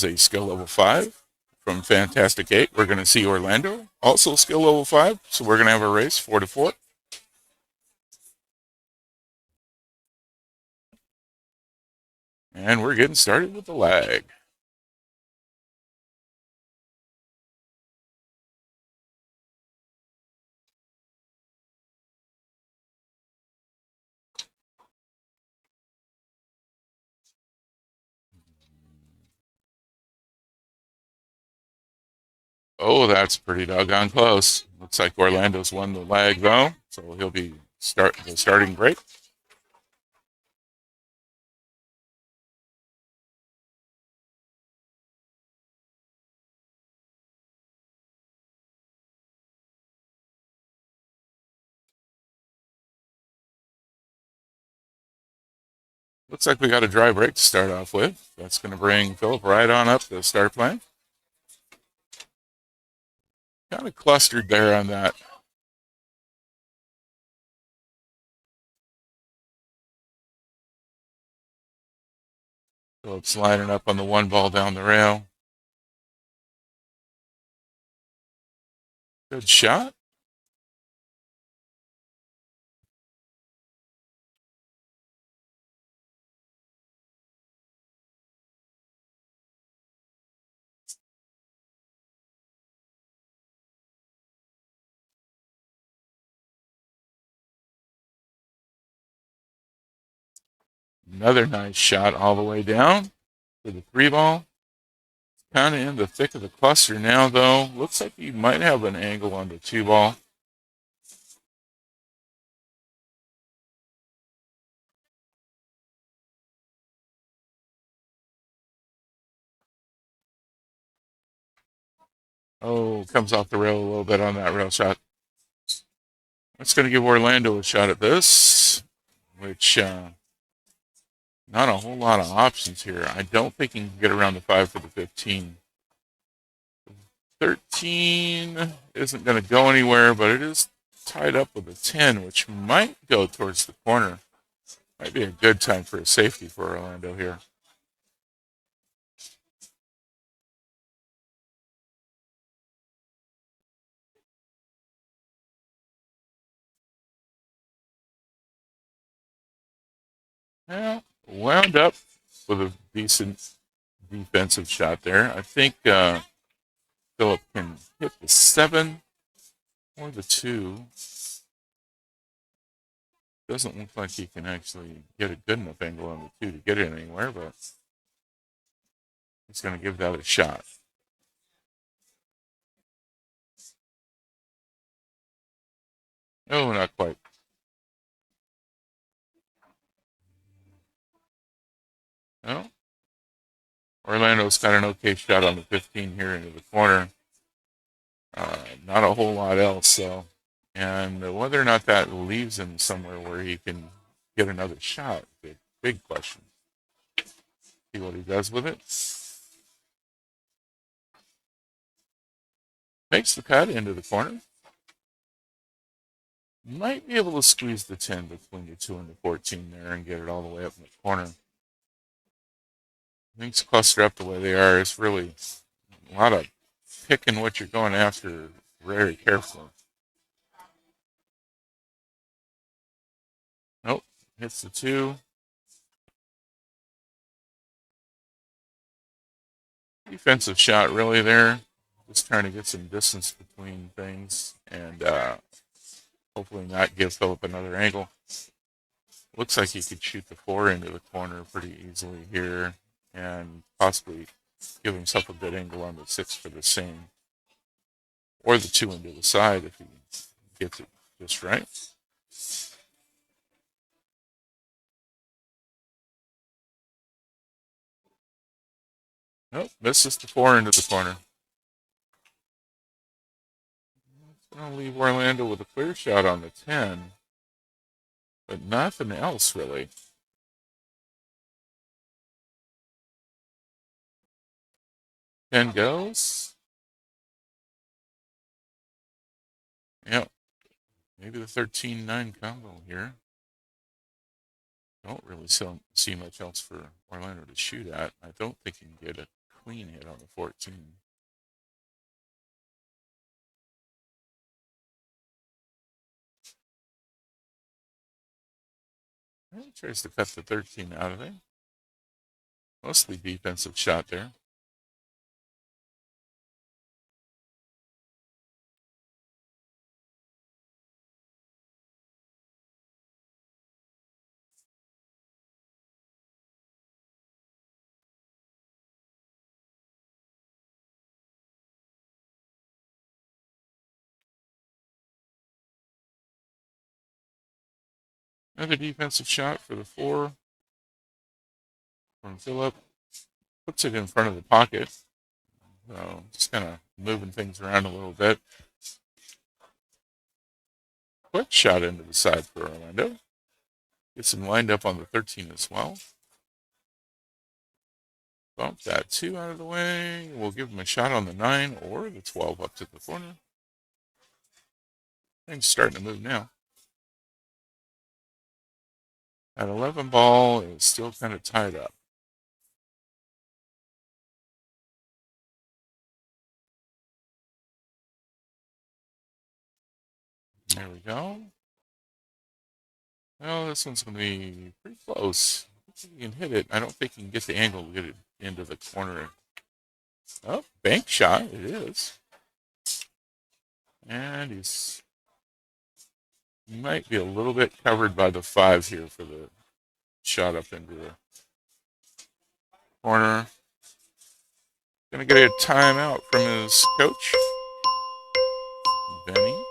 is a skill level 5 from Fantastic 8. We're going to see Orlando, also skill level 5. So we're going to have a race 4-4. And we're getting started with the lag. Oh, that's pretty doggone close. Looks like Orlando's won the lag, though. So he'll be the starting break. Looks like we got a dry break to start off with. That's going to bring Phillip right on up to the start plane. Kind of clustered there on that. Phillip's lining up on the one ball down the rail. Good shot. Another nice shot all the way down to the 3 ball. Kind of in the thick of the cluster now, though. Looks like he might have an angle on the 2 ball. Oh, comes off the rail a little bit on that rail shot. That's going to give Orlando a shot at this, which not a whole lot of options here. I don't think he can get around the 5 for the 15. 13 isn't going to go anywhere, but it is tied up with a 10, which might go towards the corner. Might be a good time for a safety for Orlando here. Well, wound up with a decent defensive shot there. I think Phillip can hit the 7 or the 2. Doesn't look like he can actually get a good enough angle on the 2 to get it anywhere, but he's going to give that a shot. Oh, not quite. No. Orlando's got an okay shot on the 15 here into the corner. Not a whole lot else, though. And whether or not that leaves him somewhere where he can get another shot, big question. See what he does with it. Makes the cut into the corner. Might be able to squeeze the 10 between the 2 and the 14 there and get it all the way up in the corner. Things cluster up the way they are. It's really a lot of picking what you're going after very carefully. Nope, hits the 2. Defensive shot really there. Just trying to get some distance between things and hopefully not give Phillip another angle. Looks like he could shoot the 4 into the corner pretty easily here and possibly give himself a good angle on the 6 for the same. Or the 2 into the side if he gets it just right. Nope, misses the 4 into the corner. It's going to leave Orlando with a clear shot on the 10, but nothing else really. 10 goes. Yep. Maybe the 13-9 combo here. Don't really see much else for Orlando to shoot at. I don't think he can get a clean hit on the 14. He tries to cut the 13 out of it. Mostly defensive shot there. Another defensive shot for the 4 from Phillip. Puts it in front of the pocket. So just kind of moving things around a little bit. Quick shot into the side for Orlando. Gets him lined up on the 13 as well. Bump that 2 out of the way. We'll give him a shot on the 9 or the 12 up to the corner. Things starting to move now. That 11 ball is still kind of tied up. There we go. Well, this one's going to be pretty close. If he can hit it, I don't think he can get the angle to get it into the corner. Oh, bank shot. It is. And he might be a little bit covered by the 5 here for the shot up into the corner. Going to get a timeout from his coach, Bennie.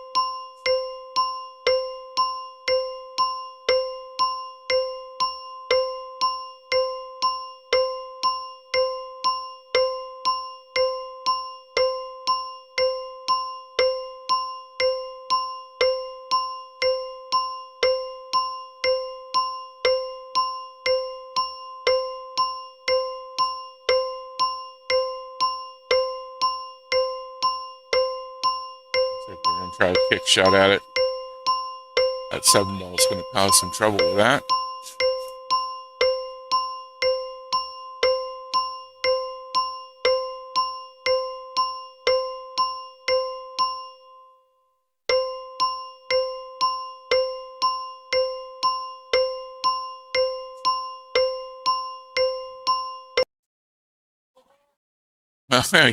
They're going to try a kick shot at it. That 7 ball is going to cause some trouble with that.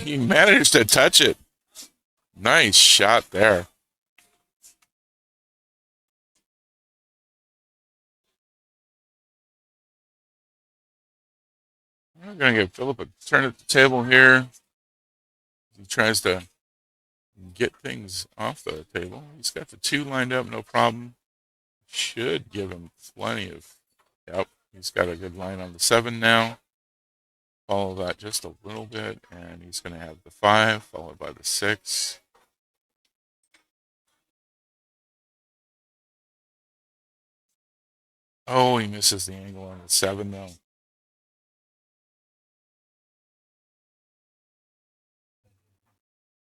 He managed to touch it. Nice shot there. I'm going to give Phillip a turn at the table here. He tries to get things off the table. He's got the 2 lined up, no problem. Should give him plenty of... Yep, he's got a good line on the 7 now. Follow that just a little bit, and he's going to have the 5, followed by the 6. Oh, he misses the angle on the 7, though.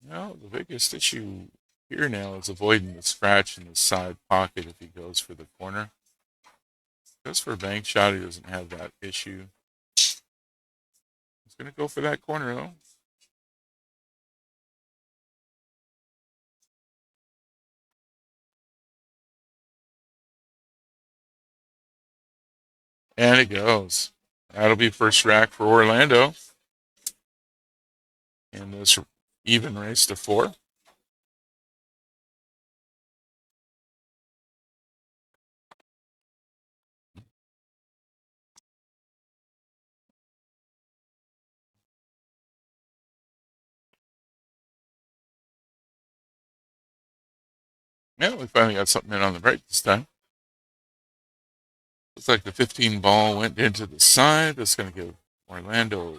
No, the biggest issue here now is avoiding the scratch in the side pocket if he goes for the corner. Goes for a bank shot, he doesn't have that issue. He's going to go for that corner, though. And it goes. That'll be first rack for Orlando in this even race to 4. Yeah, we finally got something in on the break this time. Looks like the 15 ball went into the side. That's going to give Orlando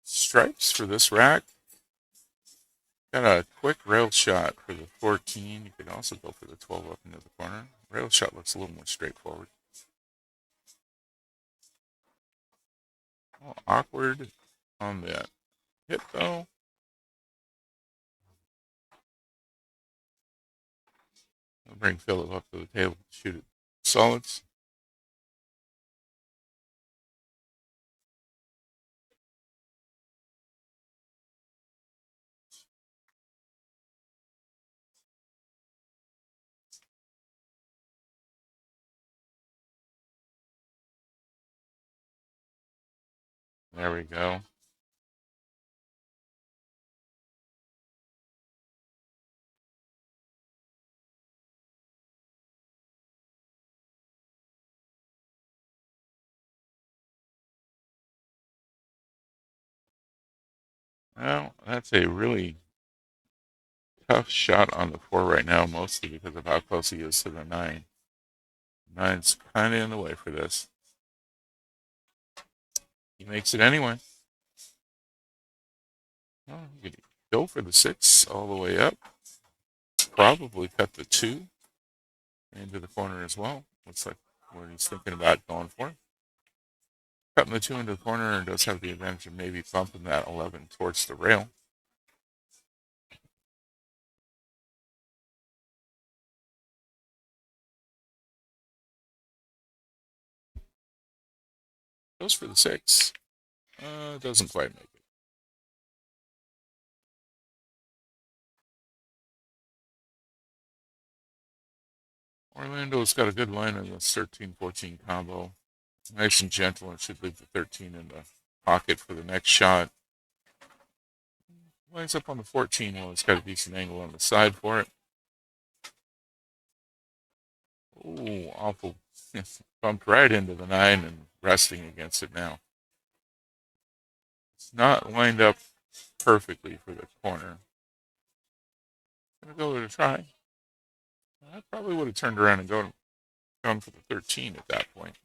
stripes for this rack. Got a quick rail shot for the 14. You could also go for the 12 up into the corner. Rail shot looks a little more straightforward. A little awkward on that hit, though. I'll bring Phillip up to the table to shoot it solids. There we go. Well, that's a really tough shot on the 4 right now, mostly because of how close he is to the 9. 9's kind of in the way for this. He makes it anyway. Well, you could go for the 6 all the way up. Probably cut the 2 into the corner as well. Looks like what he's thinking about going for. Cutting the 2 into the corner does have the advantage of maybe bumping that 11 towards the rail. Goes for the 6. Doesn't quite make it. Orlando's got a good line in this 13-14 combo. Nice and gentle, and should leave the 13 in the pocket for the next shot. Lines up on the 14. Well, he's got a decent angle on the side for it. Oh, awful. Bumped right into the 9 and resting against it now. It's not lined up perfectly for the corner. Gonna go with a try. I probably would have turned around and gone for the 13 at that point.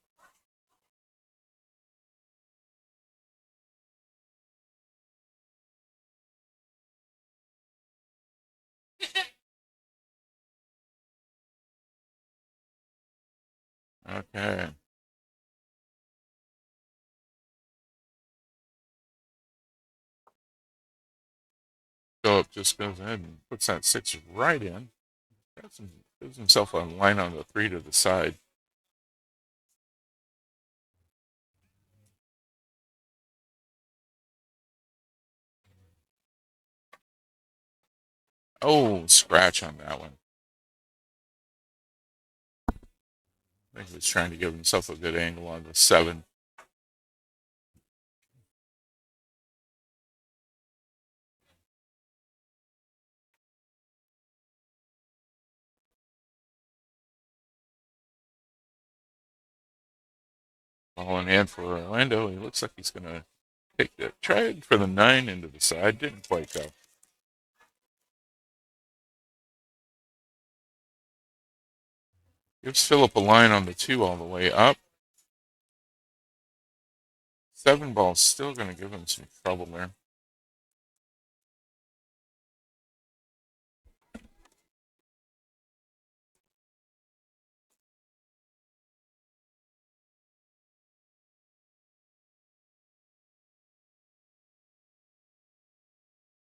Okay. Phillip just goes ahead and puts that 6 right in. Gives himself a line on the 3 to the side. Oh, scratch on that one. I think he was trying to give himself a good angle on the 7. Falling in for Orlando. He looks like he's going to take the try for the 9 into the side. Didn't quite go. Gives Phillip a line on the 2 all the way up. 7 ball's still going to give him some trouble there.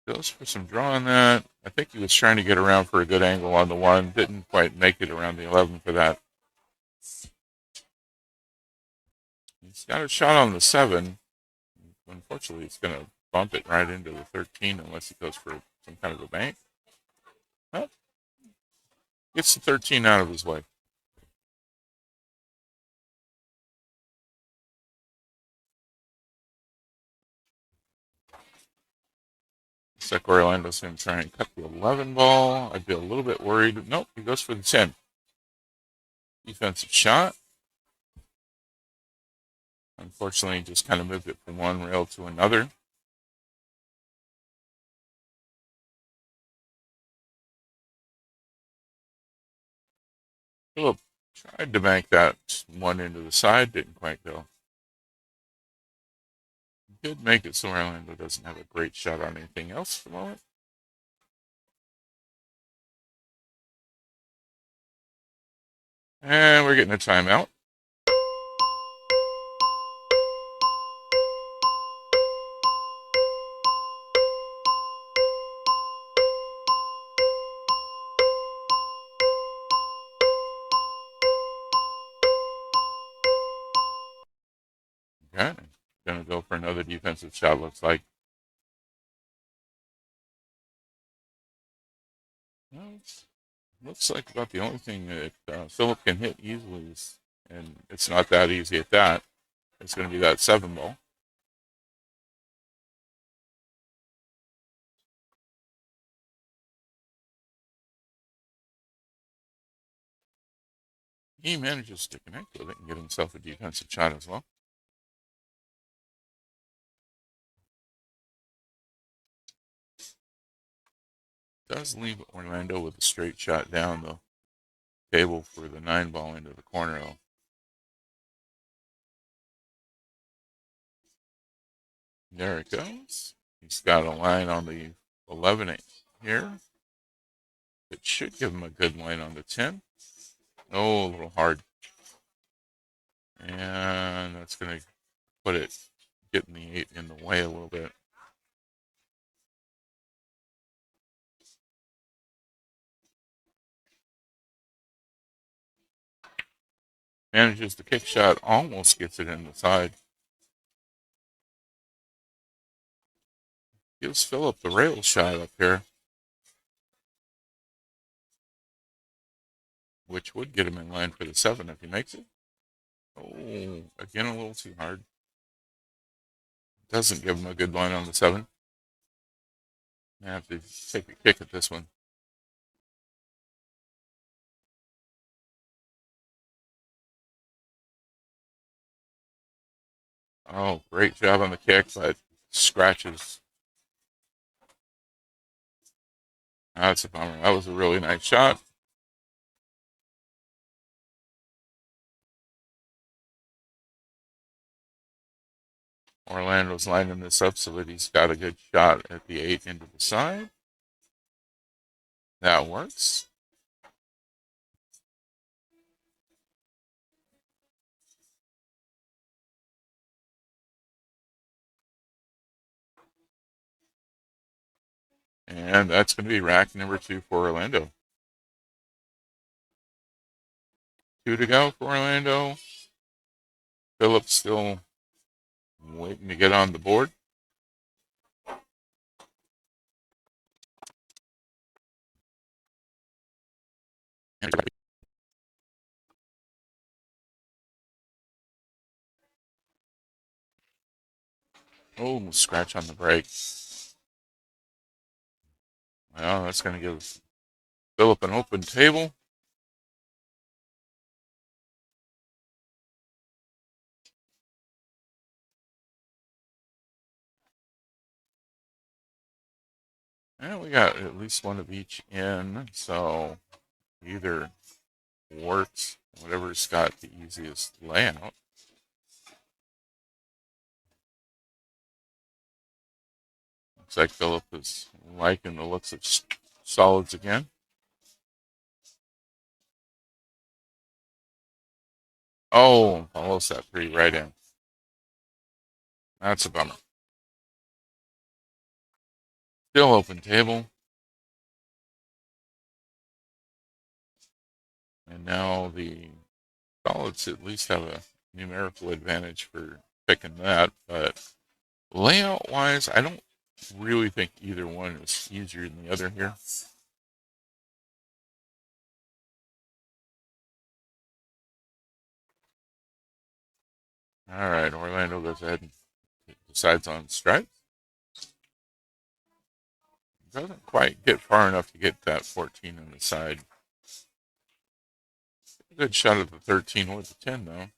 Goes for some draw on that. I think he was trying to get around for a good angle on the 1. Didn't quite make it around the 11 for that. He's got a shot on the 7. Unfortunately, it's going to bump it right into the 13 unless he goes for some kind of a bank. Well, gets the 13 out of his way. Looks like Orlando's going to try and cut the 11 ball. I'd be a little bit worried. Nope, he goes for the 10. Defensive shot. Unfortunately, just kind of moved it from one rail to another. Phillip tried to bank that 1 into the side, didn't quite go. Did make it so Orlando doesn't have a great shot on anything else for the moment. And we're getting a timeout. Okay. Going to go for another defensive shot, looks like. Well, looks like about the only thing that Phillip can hit easily is, and it's not that easy at that, it's going to be that 7 ball. He manages to connect with it and get himself a defensive shot as well. Does leave Orlando with a straight shot down the table for the 9-ball into the corner, though. There it goes. He's got a line on the 11 here. It should give him a good line on the 10. Oh, a little hard. And that's going to put it, getting the 8 in the way a little bit. Manages the kick shot, almost gets it in the side. Gives Phillip the rail shot up here, which would get him in line for the 7 if he makes it. Oh, again, a little too hard. Doesn't give him a good line on the 7. I have to take a kick at this one. Oh, great job on the kick, but scratches. That's a bummer. That was a really nice shot. Orlando's lining this up so that he's got a good shot at the 8 into the side. That works. And that's going to be rack number 2 for Orlando. 2 to go for Orlando. Phillip still waiting to get on the board. Oh, scratch on the break. Well, that's going to give Phillip an open table. And we got at least one of each in, so either works, whatever's got the easiest layout. Looks like Phillip is liking the looks of solids again. Oh, follows that 3 right in. That's a bummer. Still open table. And now the solids at least have a numerical advantage for picking that, but layout wise, I don't really think either one is easier than the other here. All right, Orlando goes ahead and decides on strike. Doesn't quite get far enough to get that 14 on the side. Good shot at the 13 with the 10, though.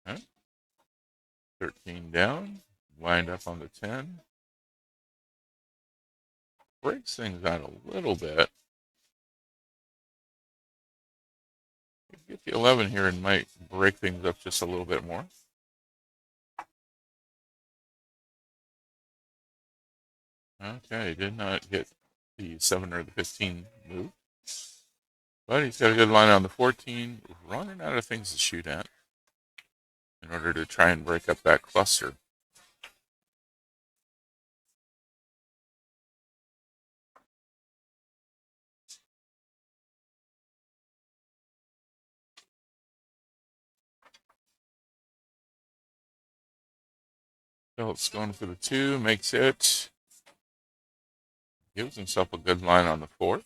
Huh? 13 down, lined up on the 10. Breaks things out a little bit. Get the 11 here and might break things up just a little bit more. Okay, did not get the 7 or the 15 move. But he's got a good line on the 14, running out of things to shoot at in order to try and break up that cluster. Phillip's going for the 2, makes it. Gives himself a good line on the 4.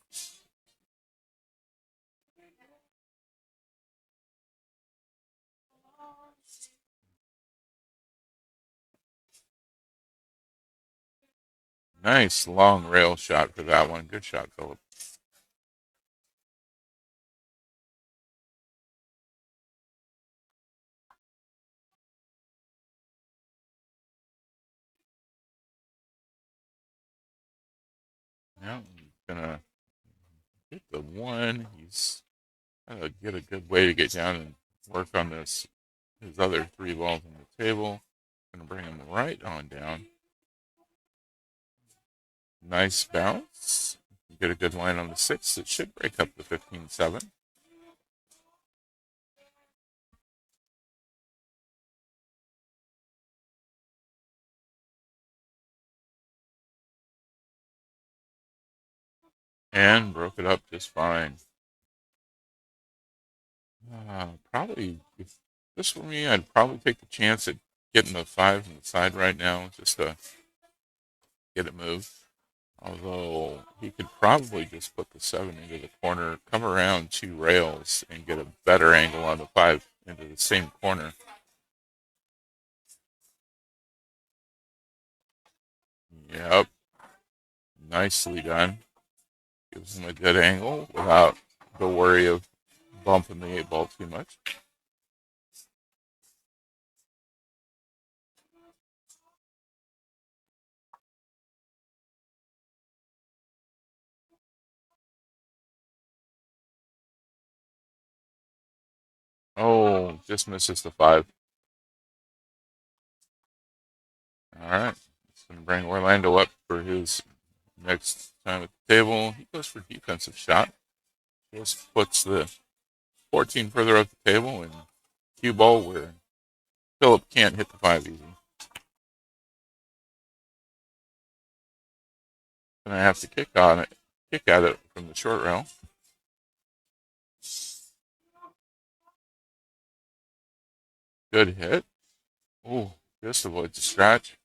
Nice long rail shot for that one. Good shot, Phillip. Now he's gonna get the one. He's gonna get a good way to get down and work on this. His other three balls on the table. Gonna bring him right on down. Nice bounce. You get a good line on the 6. It should break up the 15-7. And broke it up just fine. Probably, if this were me, I'd probably take the chance at getting the 5 on the side right now, just to get it moved. Although, he could probably just put the 7 into the corner, come around 2 rails, and get a better angle on the 5 into the same corner. Yep. Nicely done. Gives him a good angle without the worry of bumping the 8 ball too much. Oh, just misses the 5. All right. It's going to bring Orlando up for his next time at the table. He goes for defensive shot. Just puts the 14 further up the table and cue ball where Phillip can't hit the 5 easy. Gonna have to kick at it from the short rail. Good hit. Oh, just avoids the scratch.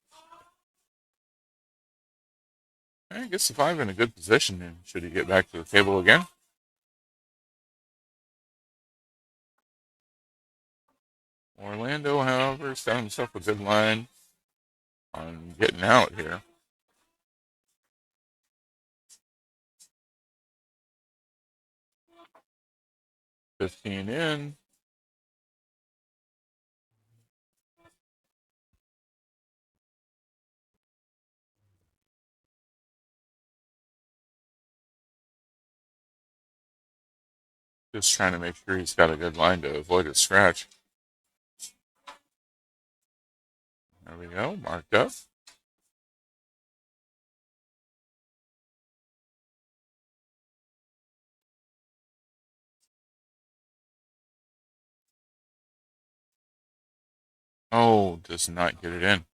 And gets the 5 in a good position. And should he get back to the table again? Orlando, however, has got himself a good line on getting out here. $15 in. Just trying to make sure he's got a good line to avoid a scratch. There we go, marked up. Oh, does not get it in.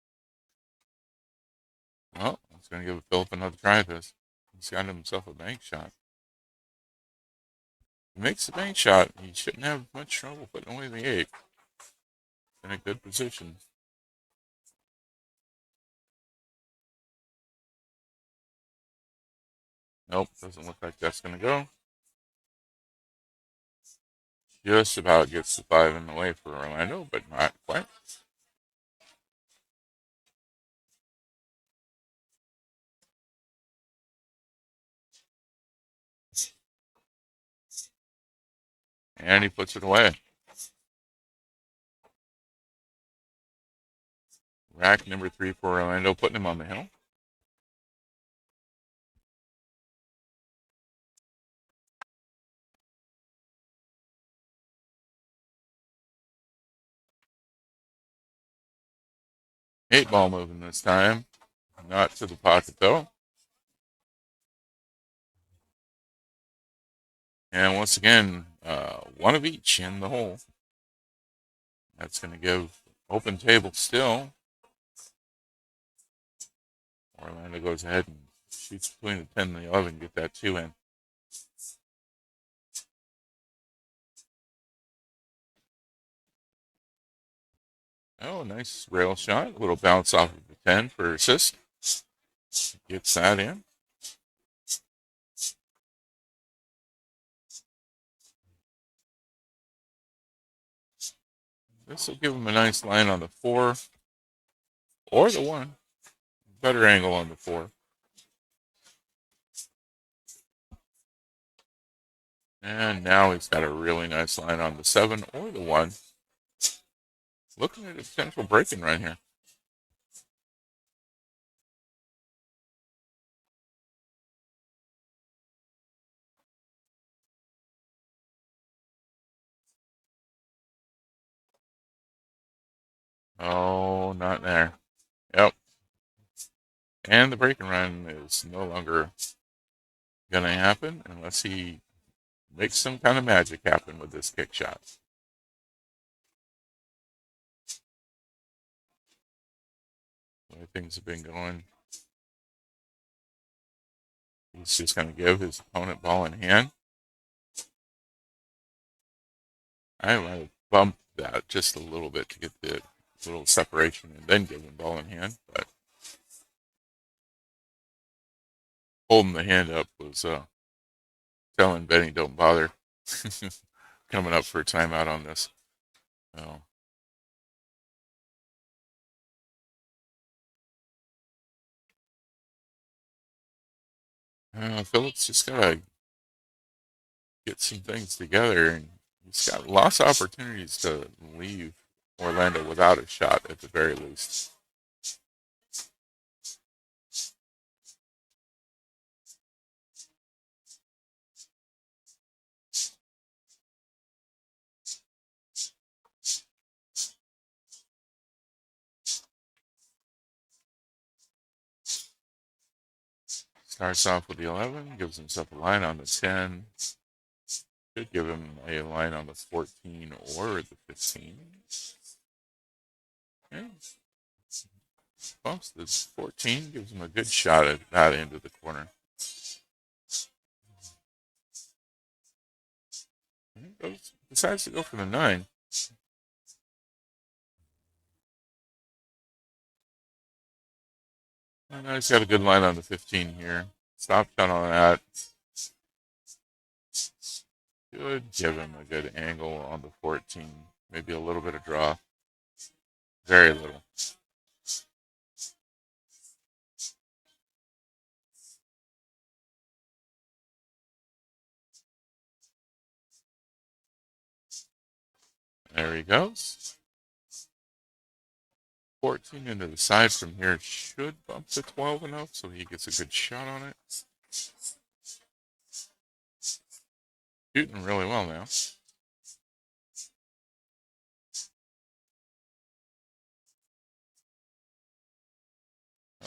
Well, it's going to give Phillip another try at this. He's got himself a bank shot. He makes the bank shot. He shouldn't have much trouble putting away the 8. In a good position. Nope, doesn't look like that's going to go. Just about gets the 5 in the way for Orlando, but not quite. And he puts it away. Rack number 3 for Orlando, putting him on the hill. Eight ball moving this time. Not to the pocket, though. And once again, one of each in the hole. That's going to give open table still. Orlando goes ahead and shoots between the 10 and the 11, get that 2 in. Oh, nice rail shot. A little bounce off of the 10 for assist. Gets that in. This will give him a nice line on the 4 or the 1. Better angle on the 4. And now he's got a really nice line on the 7 or the 1. Looking at a potential break-in right here. Oh, not there. Yep. And the break and run is no longer going to happen unless he makes some kind of magic happen with this kick shot. The way things have been going, he's just going to give his opponent ball in hand. I might have bumped that just a little bit to get the little separation and then give him ball in hand, but holding the hand up was telling Bennie don't bother coming up for a timeout on this. So, Phillip's just got to get some things together, and he's got lots of opportunities to leave Orlando without a shot at the very least. Starts off with the 11, gives himself a line on the 10. Should give him a line on the 14 or the 15. Okay. Bumps the 14, gives him a good shot at that end of the corner. Decides to go for the 9. And now he's got a good line on the 15 here. Stop shot on that. Should give him a good angle on the 14. Maybe a little bit of draw. Very little. There he goes. 14 into the side from here should bump to 12 enough so he gets a good shot on it. Shooting really well now.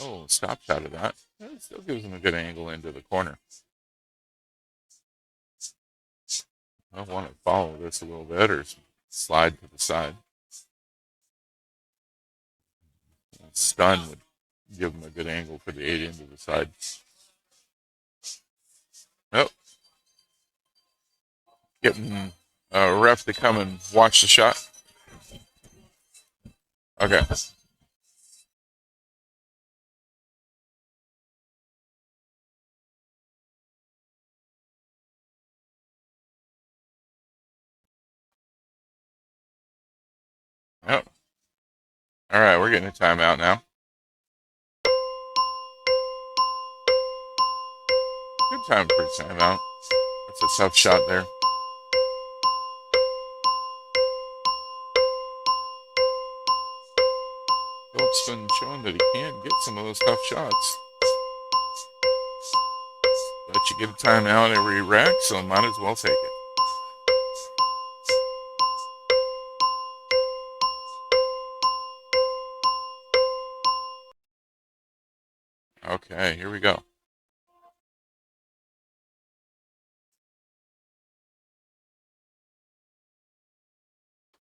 Oh, stop shot of that. It still gives him a good angle into the corner. I want to follow this a little bit or slide to the side. Stun would give him a good angle for the 8 into the side. Oh, getting a ref to come and watch the shot. Okay. Oh. All right, we're getting a timeout now. Good time for a timeout. That's a tough shot there. Phillip's been showing that he can get some of those tough shots. But you get a timeout every rack, so might as well take it. Okay, here we go.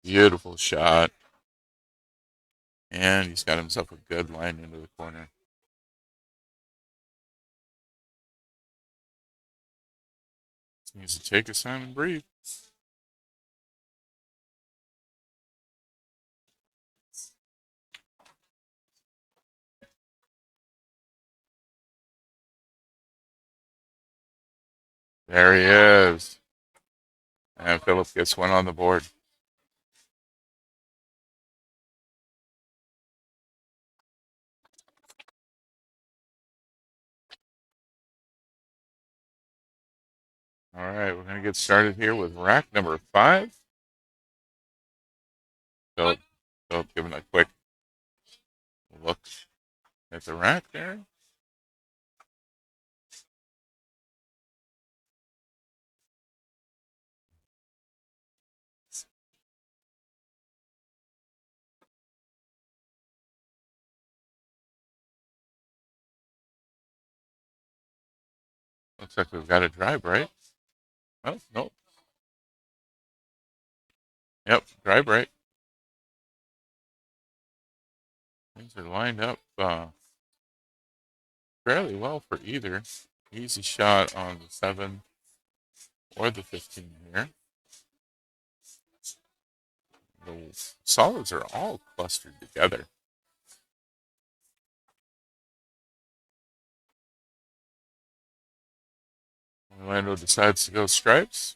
Beautiful shot. And he's got himself a good line into the corner. Needs to take his time and breathe. There he is. And Phillip gets one on the board. All right, we're going to get started here with rack number 5. Phillip giving a quick look at the rack there. Looks like we've got a drive, right? Oh, nope. Yep, drive right. Things are lined up fairly well for either. Easy shot on the 7 or the 15 here. The solids are all clustered together. Orlando decides to go stripes.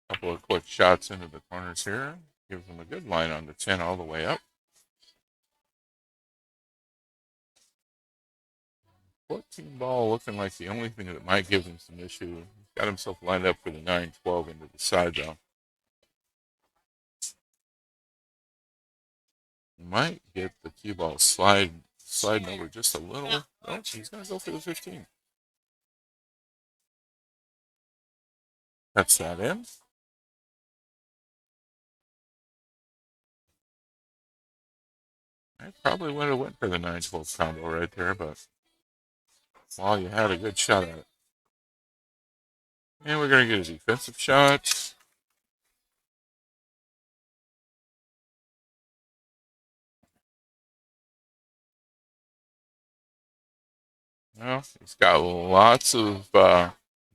Couple of quick shots into the corners here. Gives them a good line on the 10 all the way up. 14 ball looking like the only thing that might give him some issue. He's got himself lined up for the 9-12 into the side, though. He might get the cue ball sliding over just a little. Oh, he's going to go for the 15. Cuts that in. I probably would have went for the 9-12 combo right there, but well, you had a good shot at it. And we're going to get a defensive shot. Well, he's got lots of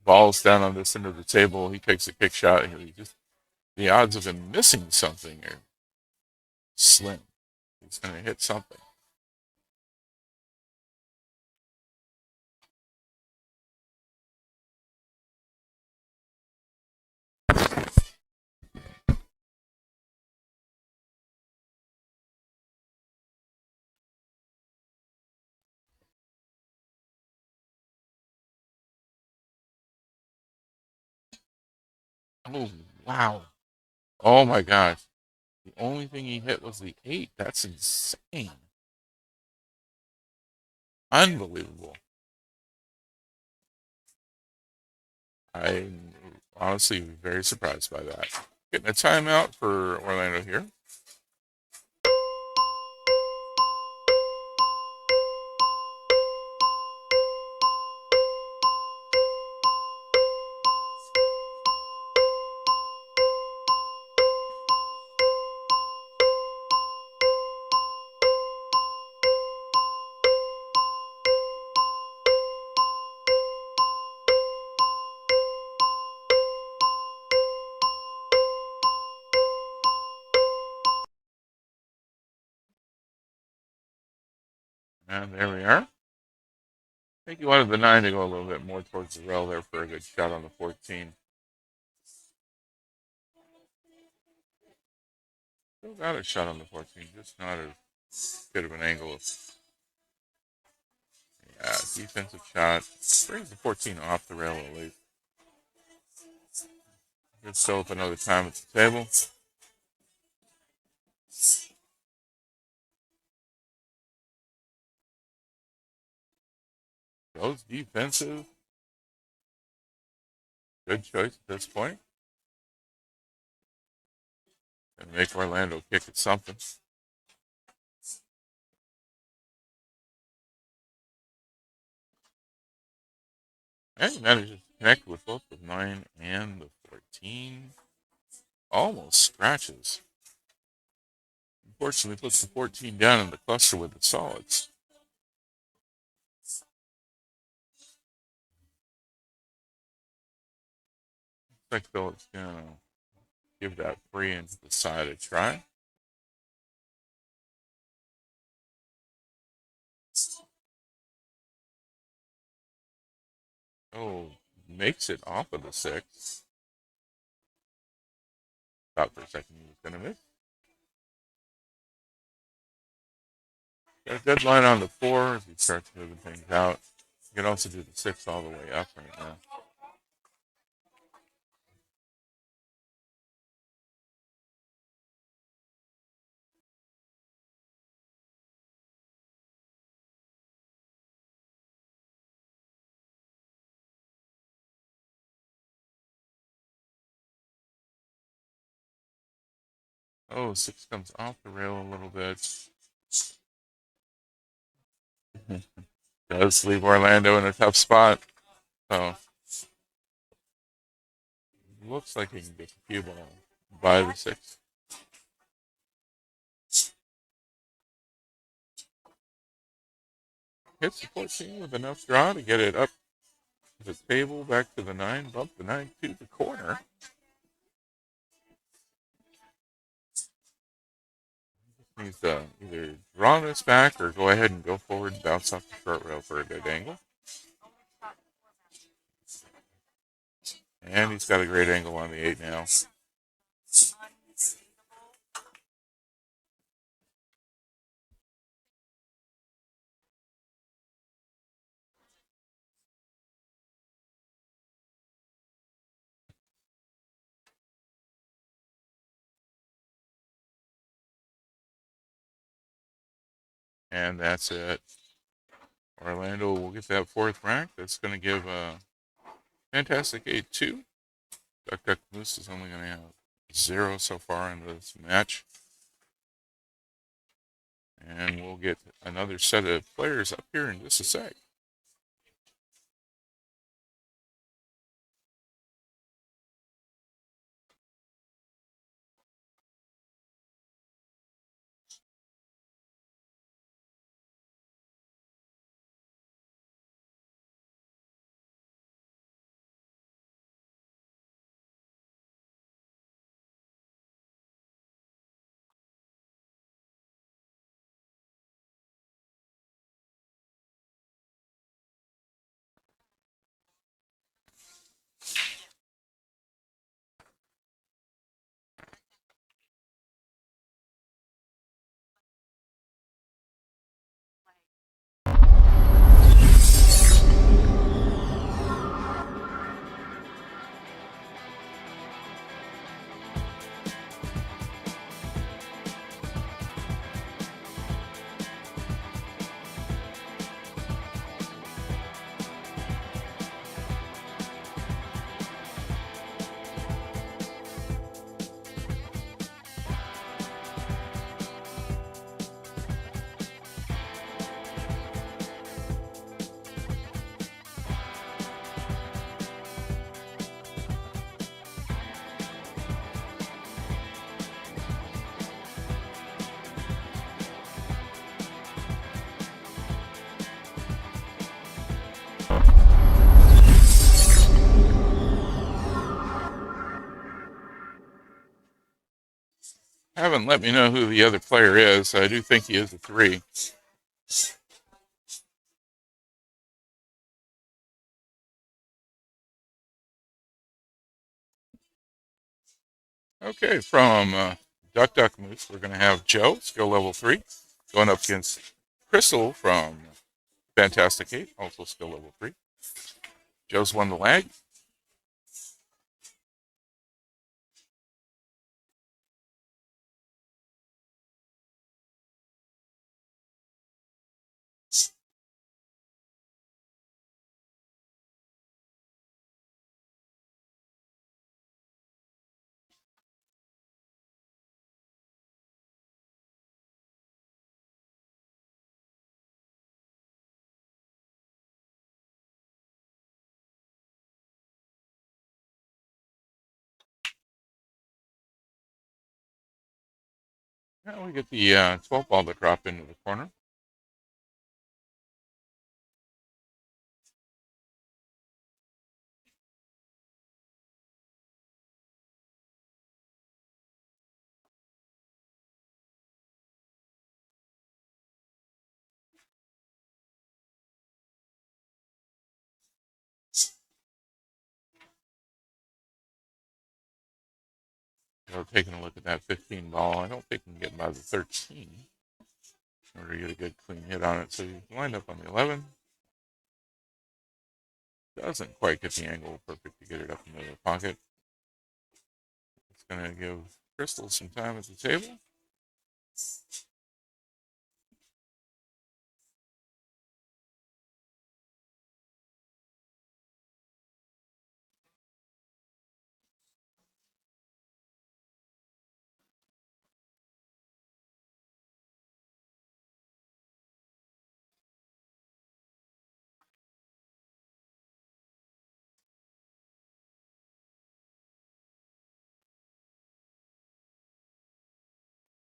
balls down on this end of the table. He takes a kick shot. The odds of him missing something are slim. He's going to hit something. Oh, wow. Oh, my gosh. The only thing he hit was the 8. That's insane. Unbelievable. I'm honestly very surprised by that. Getting a timeout for Orlando here. And there we are. I think you wanted the 9 to go a little bit more towards the rail there for a good shot on the 14. Still got a shot on the 14, just not as good of an angle. Yeah, defensive shot. Brings the 14 off the rail at least. Good Phillip another time at the table. Goes defensive. Good choice at this point. And make Orlando kick at something. And he manages to connect with both the 9 and the 14. Almost scratches. Unfortunately, puts the 14 down in the cluster with the solids. Looks like Phillip's going to give that free into the side a try. Oh, makes it off of the 6. Thought for a second he was going to miss. Got a good line on the 4 as he starts moving things out. You can also do the 6 all the way up right now. Oh, 6 comes off the rail a little bit. Does leave Orlando in a tough spot. So looks like he can get the cue ball by the 6. Hits the 14 with enough draw to get it up the table, back to the 9, bump the 9 to the corner. Needs to either draw this back or go ahead and go forward and bounce off the short rail for a good angle. And he's got a great angle on the 8 now. And that's it. Orlando will get that 4th rack. That's going to give a fantastic 8-2. Duck Duck Moose is only going to have 0 so far in this match. And we'll get another set of players up here in just a sec. Haven't let me know who the other player is. I do think he is a 3. Okay, from Duck Duck Moose, we're going to have Joe, skill level 3, going up against Crystal from Fantastic 8, also skill level 3. Joe's won the lag. Now we get the 12 ball to drop into the corner. So taking a look at that 15 ball, I don't think we can get by the 13 in order to get a good clean hit on it. So you wind up on the 11. Doesn't quite get the angle perfect to get it up into the pocket. It's going to give Crystal some time at the table.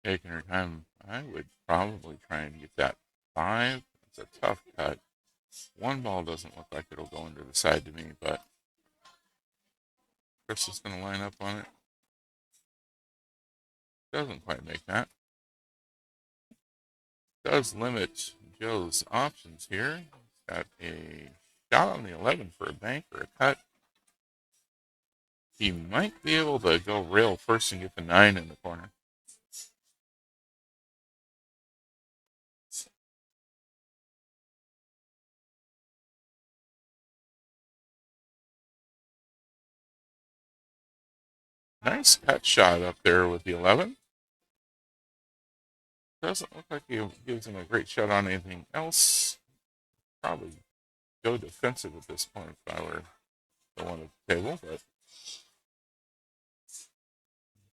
taking her time. I would probably try and get that 5. It's a tough cut. One ball doesn't look like it'll go into the side to me, but Chris is going to line up on it. Doesn't quite make that. Does limit Joe's options here. Got a shot on the 11 for a bank or a cut. He might be able to go rail first and get the 9 in the corner. Nice cut shot up there with the 11. Doesn't look like he gives him a great shot on anything else. Probably go defensive at this point if I were the one at the table, but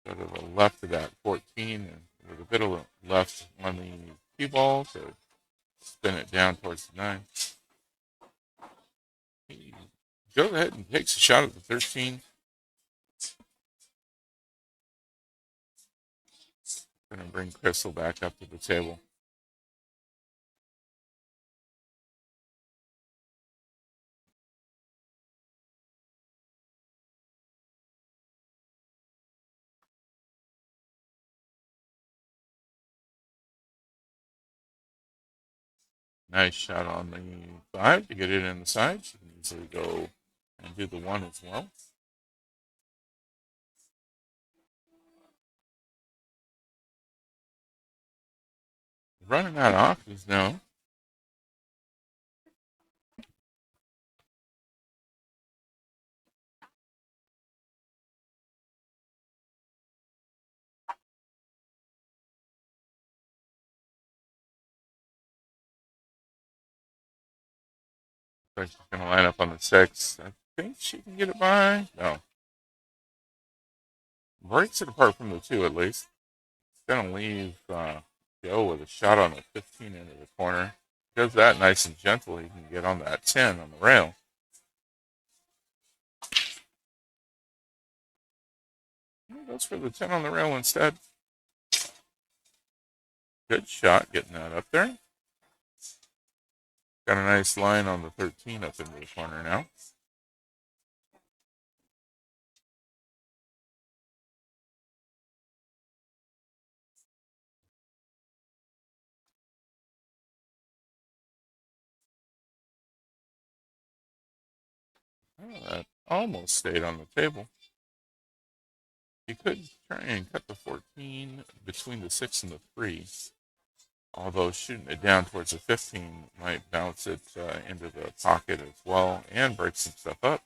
go to the left of that 14 and with a bit of left on the cue ball to spin it down towards the 9. He goes ahead and takes a shot at the 13. Going to bring Crystal back up to the table. Nice shot on the 5 to get it in the side. She can easily go and do the 1 as well. Running out of options now. So she's going to line up on the 6. I think she can get it by. No. Breaks it apart from the 2 at least. Going to leave Joe with a shot on the 15 into the corner. Does that nice and gentle. He can get on that 10 on the rail. He goes for the 10 on the rail instead. Good shot getting that up there. Got a nice line on the 13 up into the corner now. Oh, that almost stayed on the table. You could try and cut the 14 between the 6 and the 3. Although shooting it down towards the 15 might bounce it into the pocket as well and break some stuff up.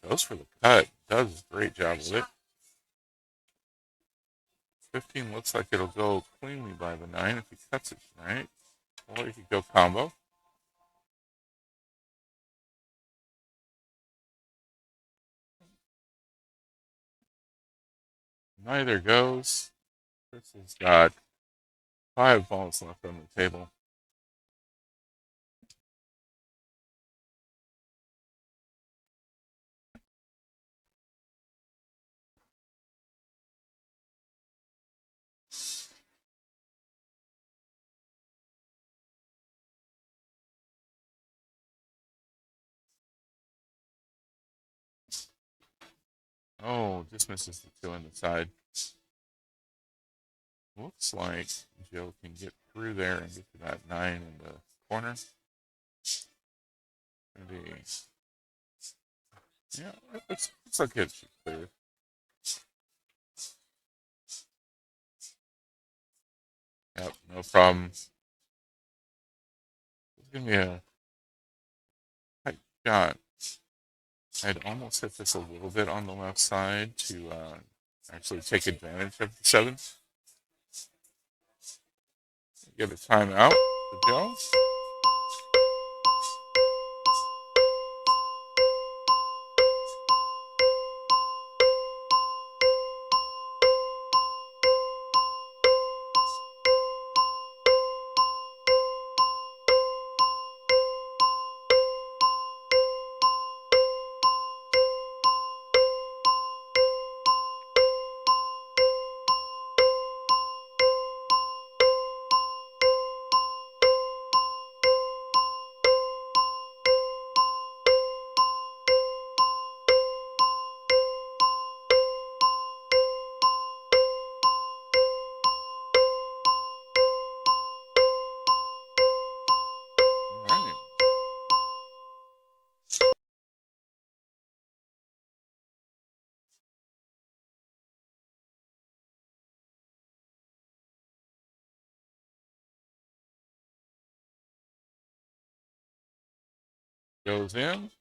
Goes for the cut. Does a great job with it. 15 looks like it'll go cleanly by the 9 if he cuts it right. Or he could go combo. Neither goes. Chris has got 5 balls left on the table. Oh, just misses the 2 on the side. Looks like Joe can get through there and get to that 9 in the corner. Maybe. Yeah, looks like it's clear. Yep, no problem. It's going to be a tight shot. I'd almost hit this a little bit on the left side to actually take advantage of the 7. Get a timeout for Joe. Goes in.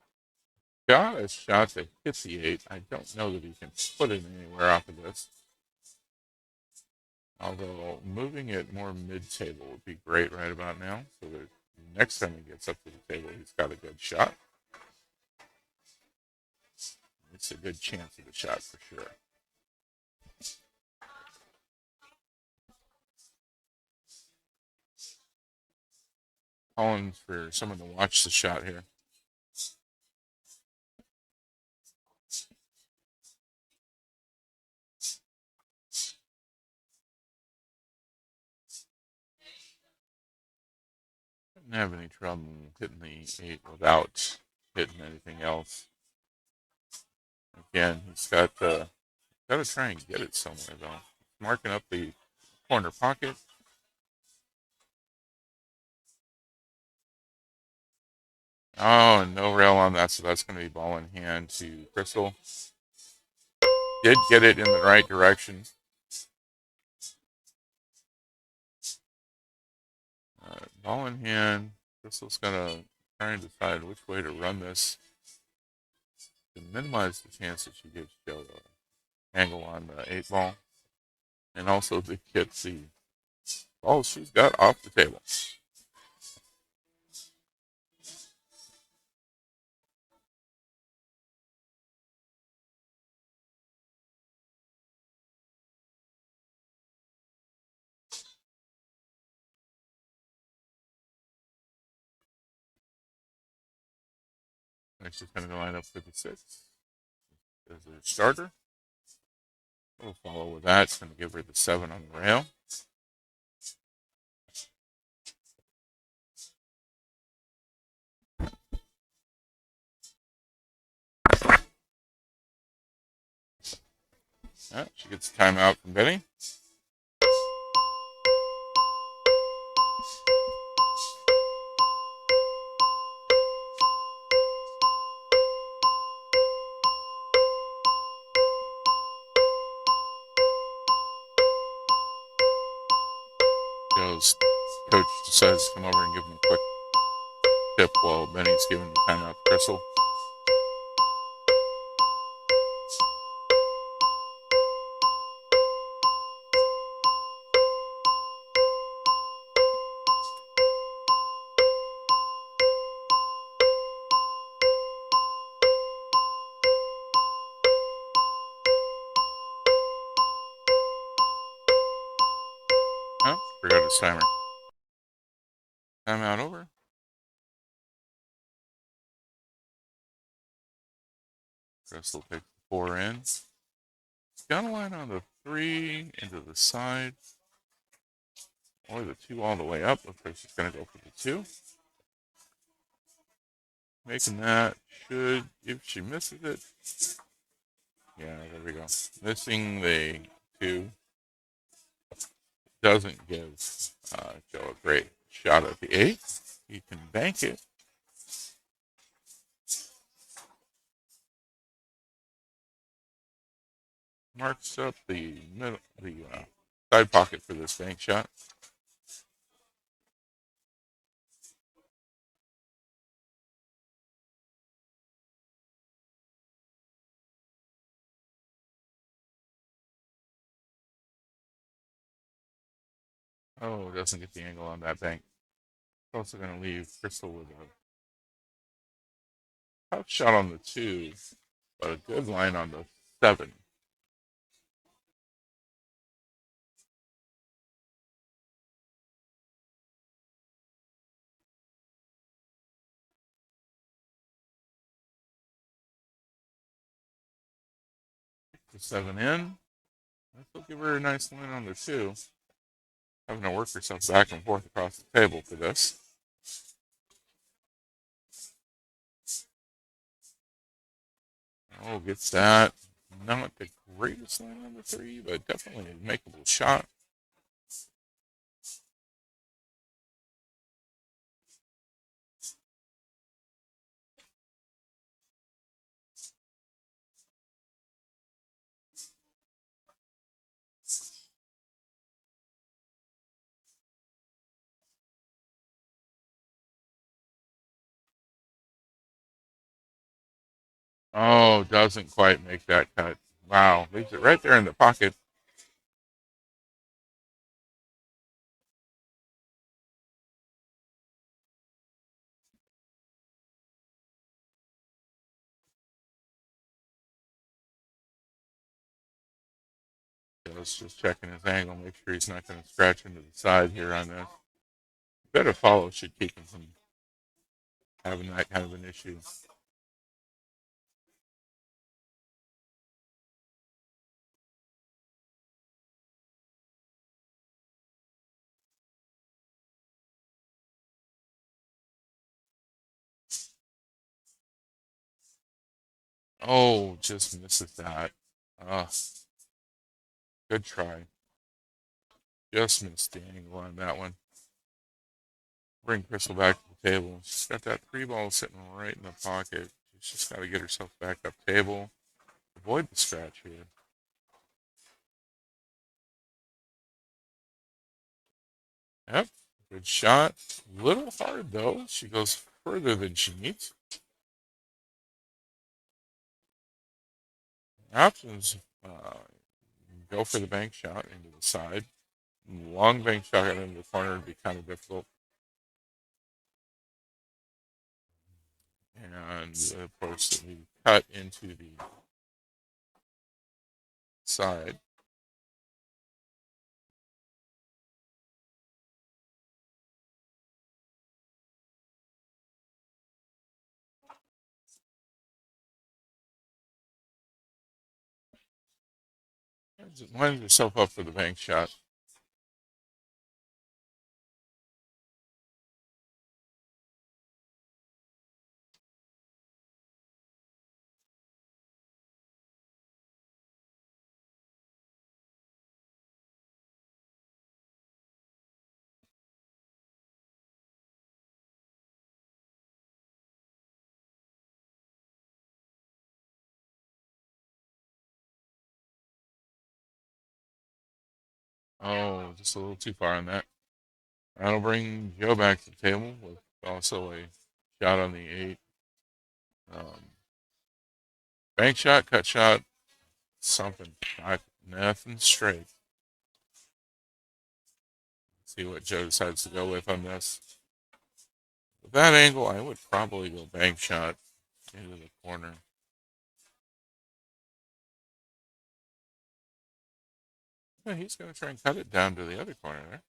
Got a shot that hits the 8. I don't know that he can put it anywhere off of this. Although moving it more mid-table would be great right about now. So that next time he gets up to the table, he's got a good shot. It's a good chance of a shot for sure. Calling for someone to watch the shot here. Didn't have any trouble hitting the 8 without hitting anything else. Again, he's got to try and get it somewhere though. Marking up the corner pocket. Oh, and no rail on that, so that's going to be ball in hand to Crystal. Did get it in the right direction. Ball in hand. Crystal's going to try and decide which way to run this to minimize the chance that she gives Joe the angle on the 8 ball. And also to get the ball she's got off the table. Next, she's going to line up for the 6 as a starter. We'll follow with that. It's going to give her the 7 on the rail. She gets a timeout from Bennie. Coach decides to come over and give him a quick tip while Bennie's giving the timeout to Crystal. Oh, forgot his timer. Timeout over. Crystal takes the 4 in. Got a line on the 3 into the side. Or the 2 all the way up. Looks like she's going to go for the 2. Making that should, if she misses it. Yeah, there we go. Missing the 2 doesn't give Joe a great shot at the 8. He can bank it. Marks up the middle, the side pocket for this bank shot. Oh, doesn't get the angle on that bank. Also going to leave Crystal with a tough shot on the 2, but a good line on the 7. The 7 in. This will give her a nice line on the 2. Having to work herself back and forth across the table for this. Oh, gets that. Not the greatest line on the 3, but definitely a makeable shot. Oh, doesn't quite make that cut. Wow, leaves it right there in the pocket. Let's just checking his angle, make sure he's not going to scratch into the side here on this. Better follow should keep him from having that kind of an issue. Oh, just misses that. Ah, good try. Just missed the angle on that one. Bring Crystal back to the table. She's got that three ball sitting right in the pocket. She's just got to get herself back up table. Avoid the scratch here. Yep, good shot. Little hard though. She goes further than she needs. Options go for the bank shot into the side. Long bank shot into the corner would be kind of difficult. And of course, the cut into the side. Line yourself up for the bank shot. Oh, just a little too far on that. That'll bring Joe back to the table with also a shot on the 8. Um, bank shot, cut shot, something. Nothing straight. See what Joe decides to go with on this. With that angle, I would probably go bank shot into the corner. Yeah, he's going to try and cut it down to the other corner there.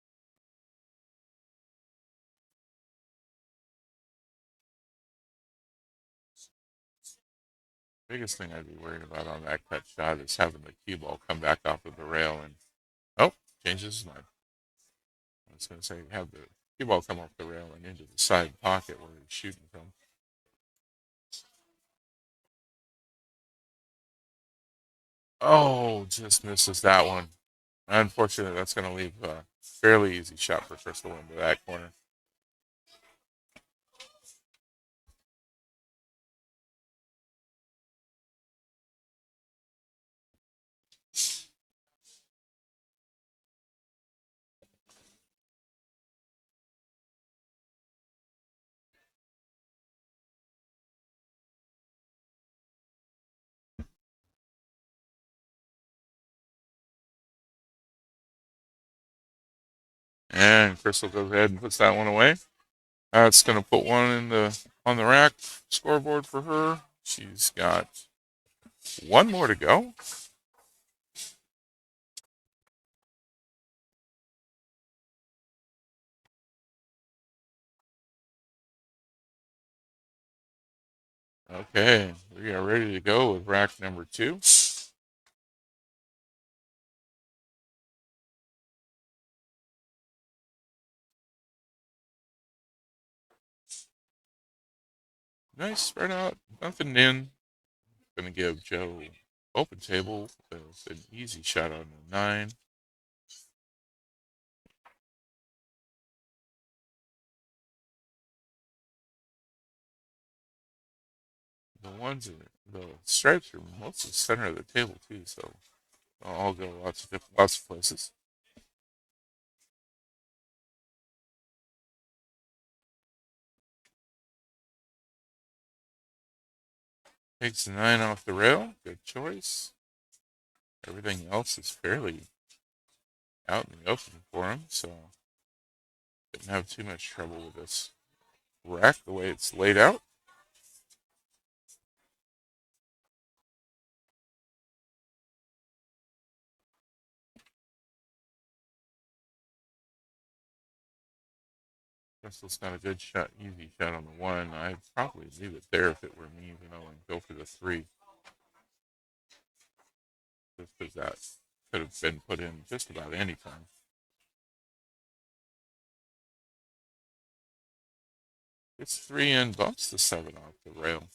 Biggest thing I'd be worried about on that cut shot is having the cue ball come back off of the rail and, oh, changes his mind. I was going to say, have the cue ball come off the rail and into the side pocket where he's shooting from. Oh, just misses that one. Unfortunately, that's going to leave a fairly easy shot for Crystal into that corner. And Crystal goes ahead and puts that one away. That's going to put one in the on the rack scoreboard for her. She's got one more to go. Okay, we are ready to go with rack number 2. Nice spread out, nothing in. Going to give Joe open table with an easy shot on the 9. The ones in the stripes are mostly center of the table too, so they'll all go lots of places. Takes the 9 off the rail. Good choice. Everything else is fairly out in the open for him, so didn't have too much trouble with this rack the way it's laid out. Russell's got a good shot, easy shot on the 1. I'd probably leave it there if it were me, and go for the 3. Just because that could have been put in just about any time. It's 3 in, bumps the 7 off the rail.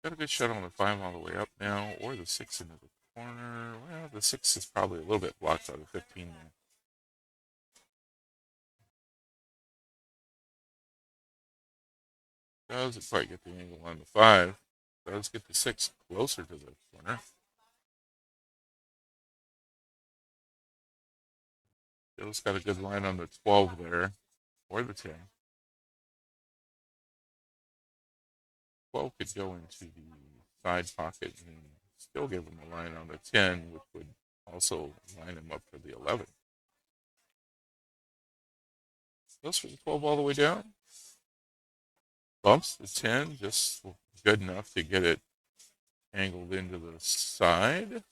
Got a good shot on the 5 all the way up now, or the 6 into the corner. Well, the 6 is probably a little bit blocked by the 15 there. Doesn't quite get the angle on the 5. Does get the 6 closer to the corner. Bill's got a good line on the 12 there, or the 10. 12 could go into the side pocket and still give him a line on the 10, which would also line him up for the 11. Goes for the 12 all the way down. Bumps the 10, just good enough to get it angled into the side.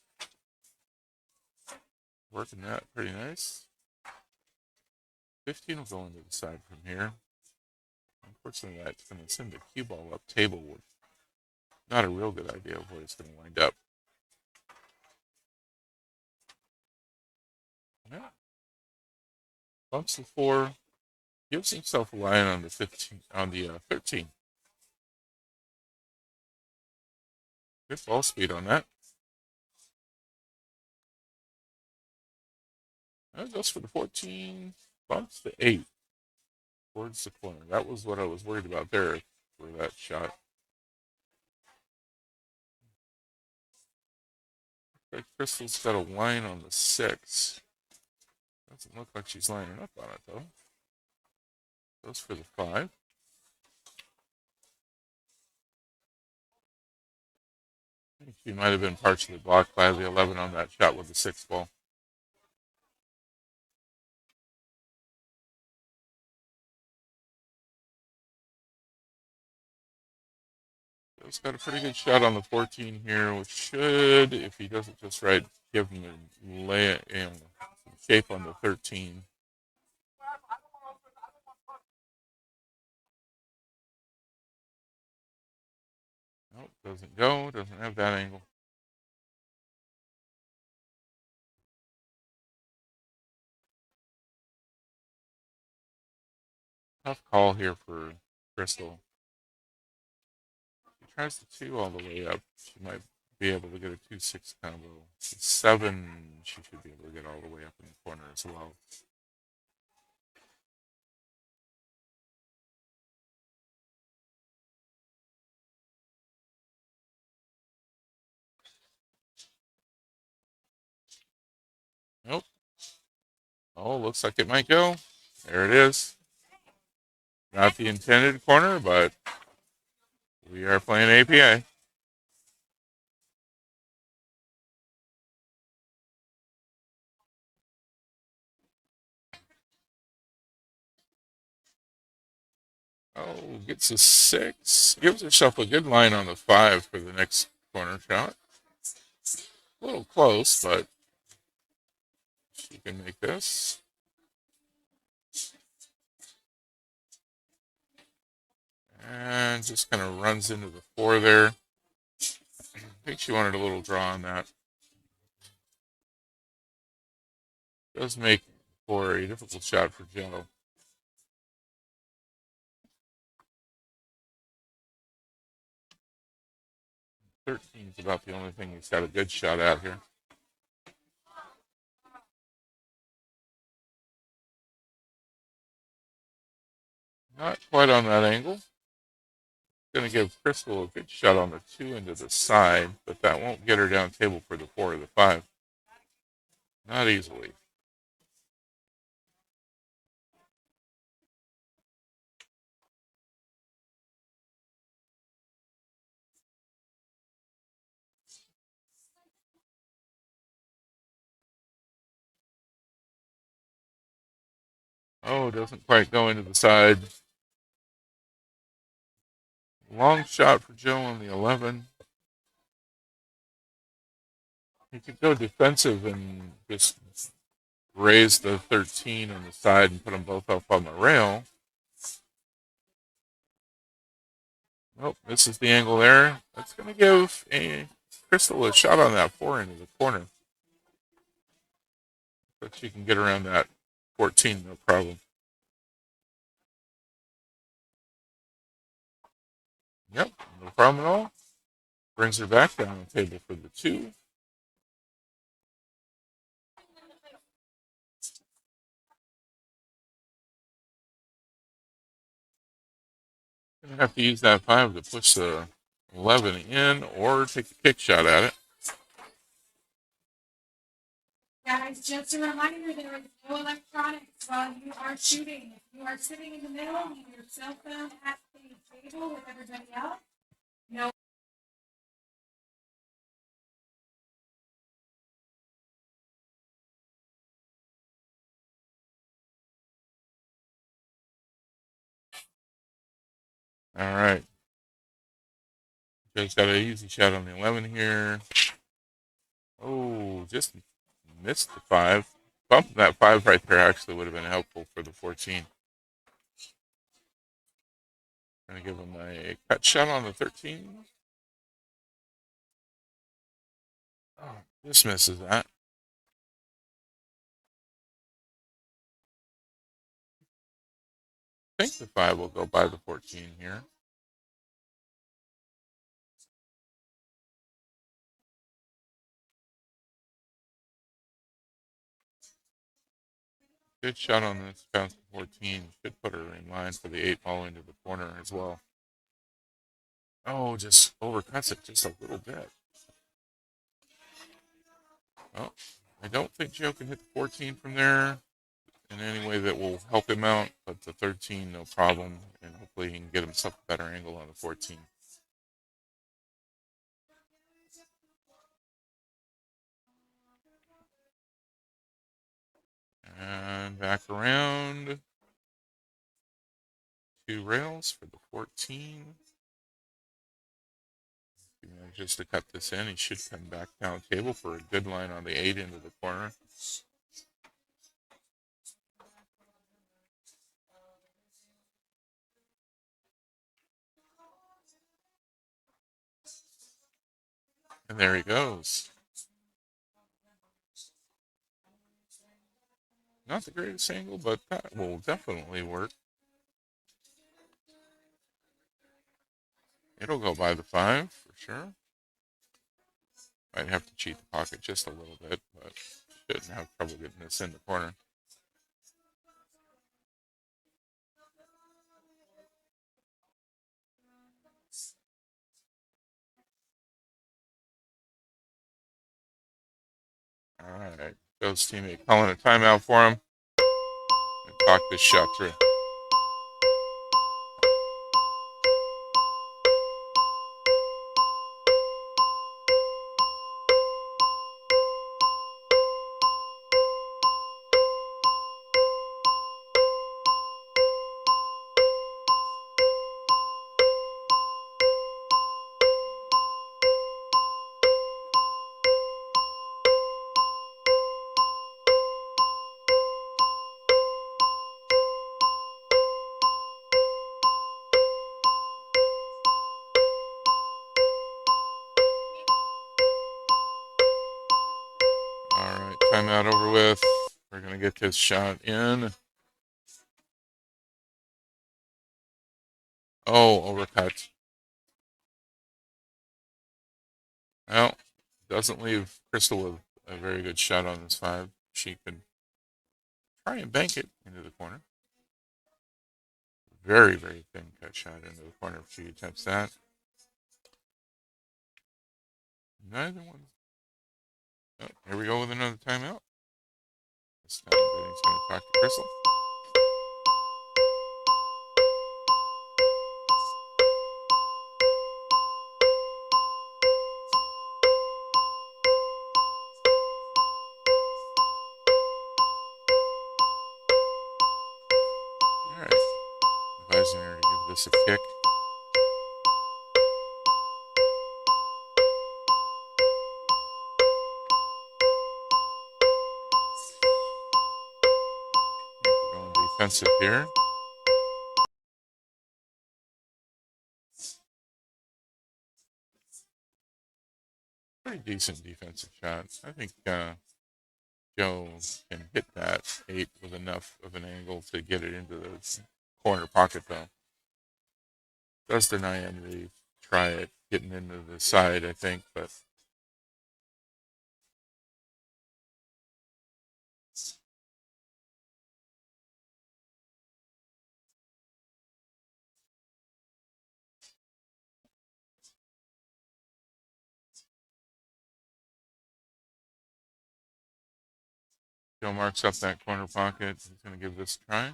Working that pretty nice. 15 will go into the side from here. Unfortunately, that's going to send the cue ball up table. Not a real good idea of where it's going to wind up. Yeah. Bumps the 4. Gives himself a line on the 15, on the 13. Good ball speed on that. That goes for the 14. Bumps the 8 towards the corner. That was what I was worried about there for that shot. Crystal's got a line on the 6. Doesn't look like she's lining up on it, though. Goes for the 5. I think she might have been partially blocked by the 11 on that shot with the 6 ball. He's got a pretty good shot on the 14 here, which should, if he does it just right, give him a shape on the 13. Nope, doesn't go, doesn't have that angle. Tough call here for Crystal. She tries the 2 all the way up. She might be able to get a 2-6 combo. 7, she should be able to get all the way up in the corner as well. Nope. Oh, looks like it might go. There it is. Not the intended corner, but we are playing API. Oh, gets a 6. Gives herself a good line on the 5 for the next corner shot. A little close, but she can make this. And just kind of runs into the 4 there. I think she wanted a little draw on that. Does make for a difficult shot for Joe. 13 is about the only thing he's got a good shot at here. Not quite on that angle. Going to give Crystal a good shot on the 2 into the side, but that won't get her down table for the 4 or the 5. Not easily. Oh, doesn't quite go into the side. Long shot for Joe on the 11. He could go defensive and just raise the 13 on the side and put them both up on the rail. Nope, this is the angle there. That's going to give Crystal a shot on that 4 into the corner. But she can get around that 14, no problem. Yep, no problem at all. Brings her back down the table for the 2. Gonna have to use that 5 to push the 11 in or take a kick shot at it. Guys, just a reminder, there is no electronics while you are shooting. If you are sitting in the middle, leave your cell phone at the table with everybody else. No. All right. Joe's got an easy shot on the 11 here. Oh, just missed the 5. Bumping that 5 right there actually would have been helpful for the 14. Gonna give him a cut shot on the 13. Oh, just misses that. I think the 5 will go by the 14 here. Good shot on this bounce 14. Should put her in line for the 8 ball into the corner as well. Oh, just overcuts it just a little bit. Oh, I don't think Joe can hit the 14 from there in any way that will help him out, but the 13, no problem, and hopefully he can get himself a better angle on the 14. And back around. 2 rails for the 14. If he manages to cut this in, he should come back down table for a good line on the 8 into the corner. And there he goes. Not the greatest angle, but that will definitely work. It'll go by the 5 for sure. Might have to cheat the pocket just a little bit, but shouldn't have trouble getting this in the corner. All right. Joe's teammate calling a timeout for him. And talk this shot through. All right, timeout over with. We're going to get this shot in. Oh, overcut. Well, doesn't leave Crystal with a very good shot on this 5. She could try and bank it into the corner. Very, very thin cut shot into the corner if she attempts that. Neither one. Oh, here we go with another timeout. This time Bennie's going to talk to Crystal. this a kick. Going defensive here. Pretty decent defensive shot. I think Joe can hit that 8 with enough of an angle to get it into the corner pocket, though. Does deny him the try it getting into the side, I think, but Joe marks up that corner pocket. He's going to give this a try.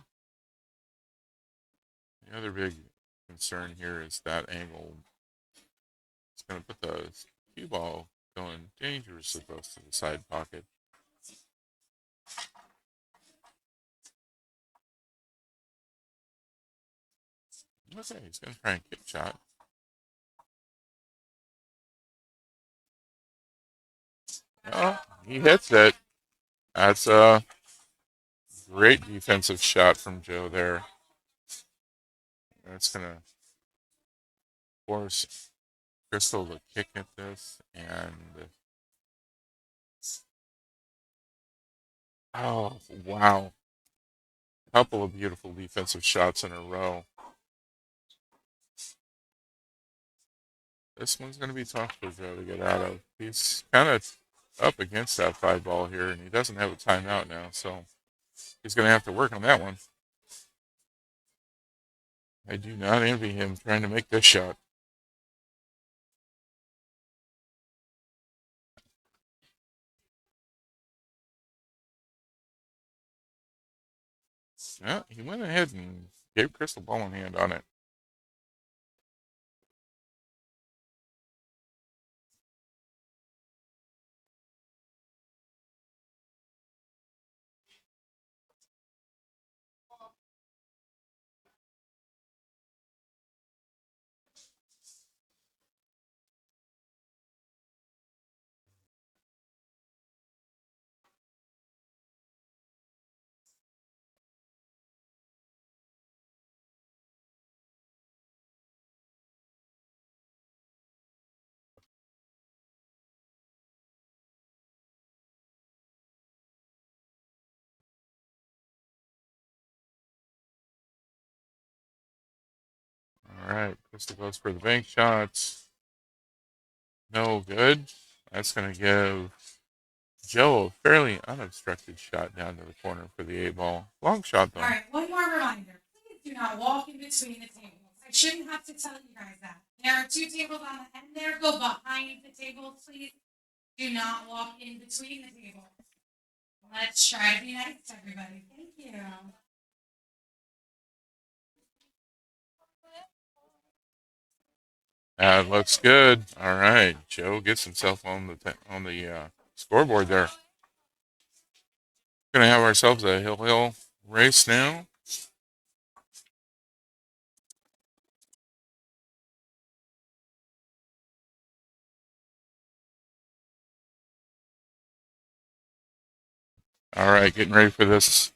The other big concern here is that angle. It's going to put the cue ball going dangerously close to the side pocket. Okay, he's going to try and kick shot. Oh, he hits it. That's a great defensive shot from Joe there. That's going to force Crystal to kick at this, and oh, wow. Couple of beautiful defensive shots in a row. This one's going to be tough for Joe to get out of. He's kind of up against that 5 ball here, and he doesn't have a timeout now, so he's going to have to work on that one. I do not envy him trying to make this shot. Yeah, he went ahead and gave Crystal ball in hand on it. All right, Crystal goes for the bank shots. No good. That's going to give Joe a fairly unobstructed shot down to the corner for the 8 ball. Long shot, though. All right, one more reminder. Please do not walk in between the tables. I shouldn't have to tell you guys that. There are 2 tables on the end there. Go behind the tables, please. Do not walk in between the tables. Let's try to be nice to everybody. Thank you. That looks good. All right, Joe gets himself on the scoreboard there. Gonna have ourselves a hill race now. All right, getting ready for this.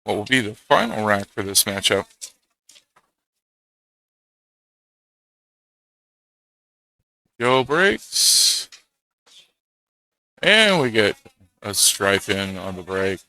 What will be the final rack for this matchup? Joe breaks. And we get a stripe in on the break.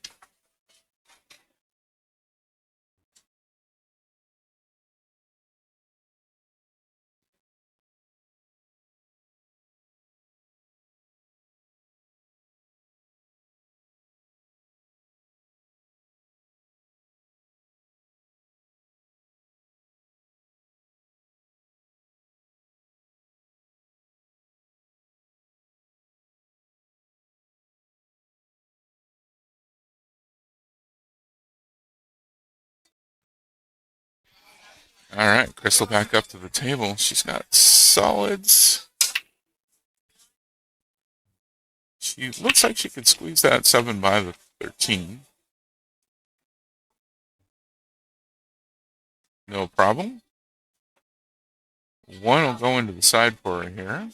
All right, Crystal back up to the table. She's got solids. She looks like she could squeeze that 7 by the 13. No problem. One will go into the side for her here.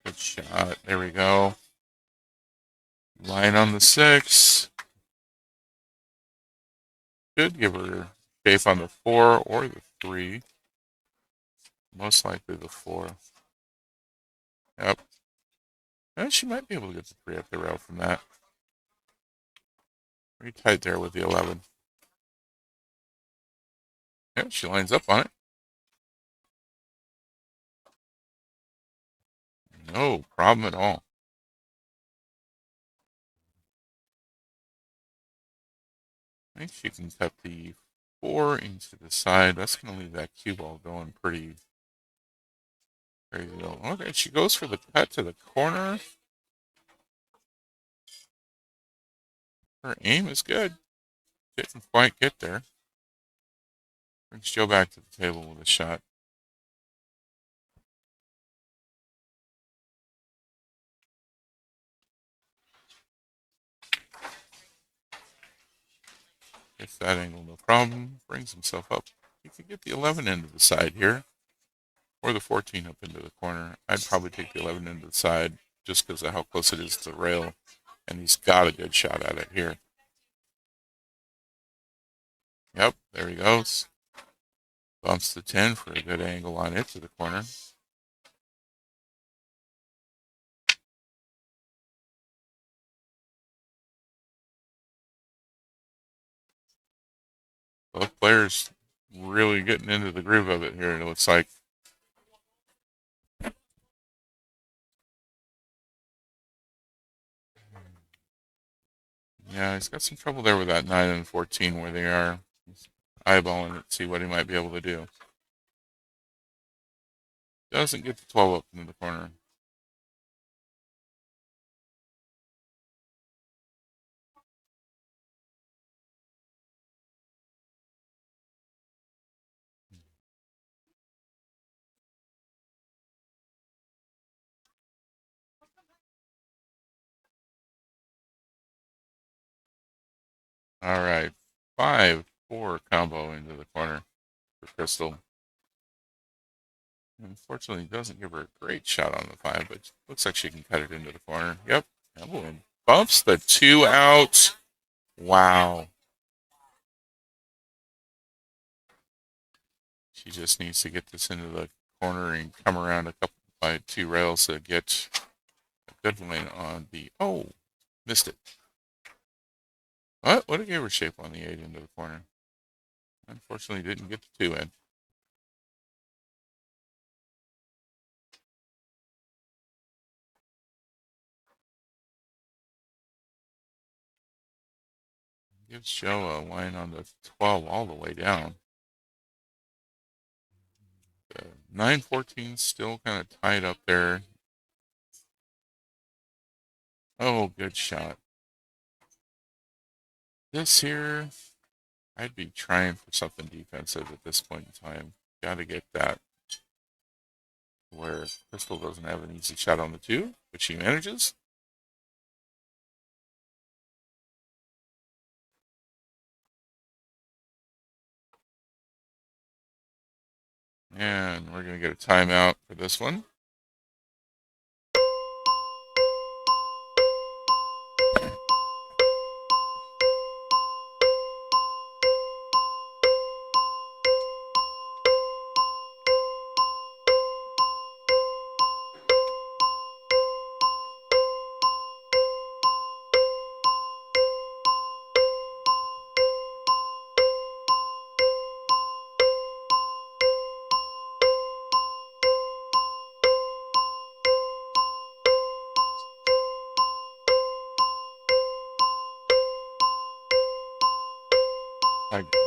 Good shot. There we go. Line on the 6. Should give her shape on the 4 or the 3. Most likely the 4. Yep. And she might be able to get the 3 up the rail from that. Pretty tight there with the 11. Yep, she lines up on it. No problem at all. I think she can cut the 4 into the side. That's going to leave that cue ball going pretty crazy. Okay, she goes for the cut to the corner. Her aim is good. Didn't quite get there. Brings Joe back to the table with a shot. Gets that angle, no problem. Brings himself up. He could get the 11 into the side here. Or the 14 up into the corner. I'd probably take the 11 into the side just because of how close it is to the rail. And he's got a good shot at it here. Yep, there he goes. Bumps the 10 for a good angle on it to the corner. Both players really getting into the groove of it here, it looks like. Yeah, he's got some trouble there with that 9 and 14 where they are. He's eyeballing it to see what he might be able to do. Doesn't get the 12 up into the corner. All right, 5-4 combo into the corner for Crystal. Unfortunately, doesn't give her a great shot on the 5, but looks like she can cut it into the corner. Yep, and bumps the 2 out. Wow. She just needs to get this into the corner and come around a couple by 2 rails to get a good line on the. Oh, missed it. What? What gave her shape on the 8 into the corner? Unfortunately, didn't get the 2 in. Gives Joe a line on the 12 all the way down. The 9-14 still kind of tied up there. Oh, good shot. This here, I'd be trying for something defensive at this point in time. Got to get that where Crystal doesn't have an easy shot on the 2, but she manages. And we're going to get a timeout for this one.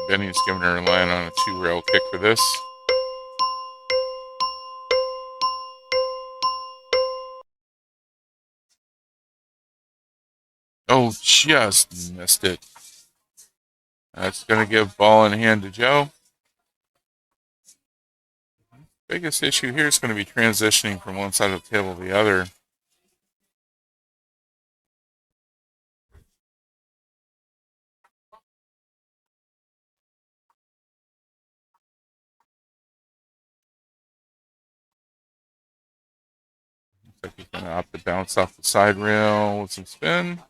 Bennie's giving her a line on a 2-rail kick for this. Oh, just missed it. That's going to give ball in hand to Joe. Biggest issue here is going to be transitioning from one side of the table to the other. Looks like he's going to opt to bounce off the side rail with some spin.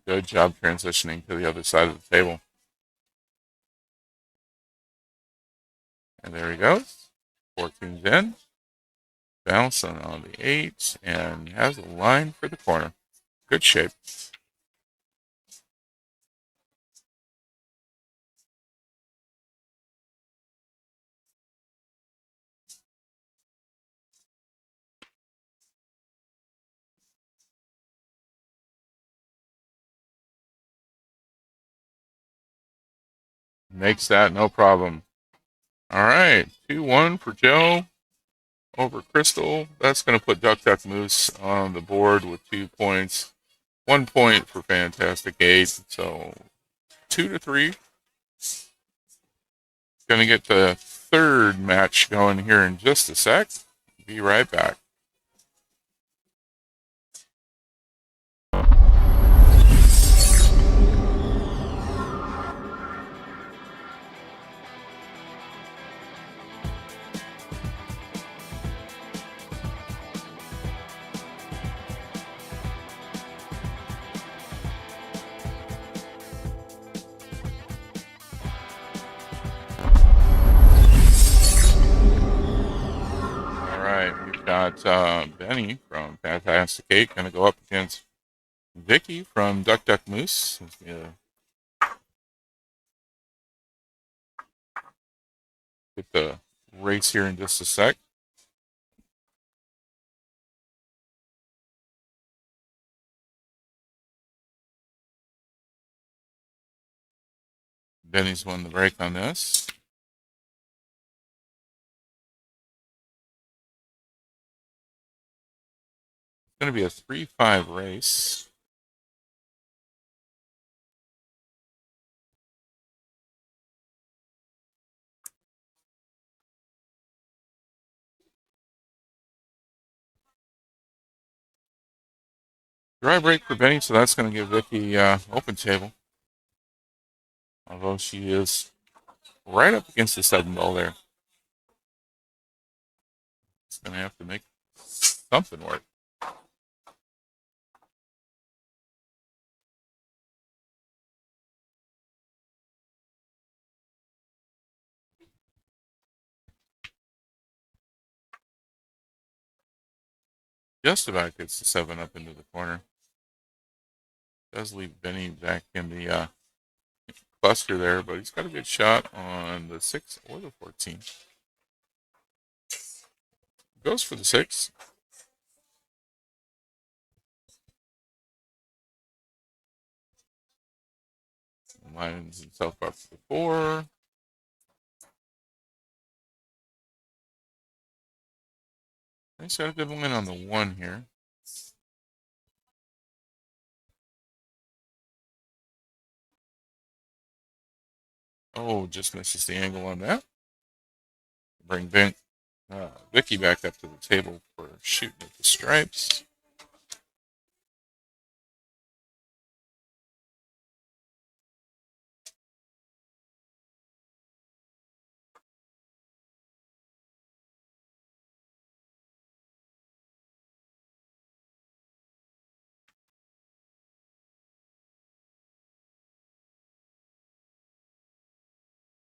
Good job transitioning to the other side of the table. And there he goes. 14's in. Bouncing on the 8 and has a line for the corner. Good shape. Makes that no problem. All right, 2-1 for Joe over Crystal. That's going to put Duck Duck Moose on the board with 2 points. 1 point for Fantastic 8. So 2-3. Going to get the third match going here in just a sec. Be right back. We've got Bennie from Fantastic 8 going to go up against Vicky from Duck Duck Moose. Get the race here in just a sec. Bennie's won the break on this. It's going to be a 3-5 race. Dry break for Bennie, so that's going to give Vicky open table. Although she is right up against the 7 ball there. It's going to have to make something work. Just about gets the 7 up into the corner. Does leave Bennie back in the cluster there, but he's got a good shot on the 6 or the 14. Goes for the 6. Lines himself up to the 4. He's got a good win on the 1 here. Oh, just misses the angle on that. Bring Vicky back up to the table for shooting at the stripes.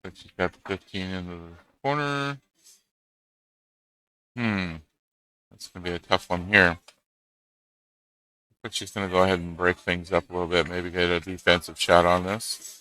But she's got the 15 into the corner. That's going to be a tough one here. But she's going to go ahead and break things up a little bit. Maybe get a defensive shot on this.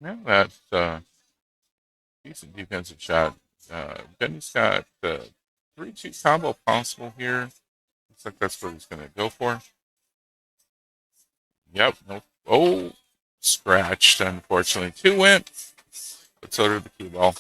Yeah, that's a decent defensive shot. Bennie's got the 3-2 combo possible here. Looks like that's what he's going to go for. Yep. Nope. Oh, scratched, unfortunately. 2 went, but so did the cue ball.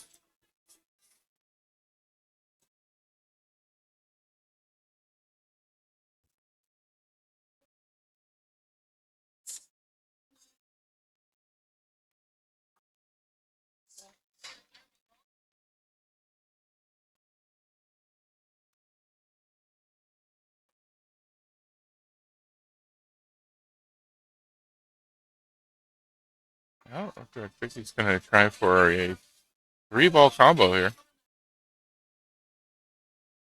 Well, I think he's going to try for a 3-ball combo here.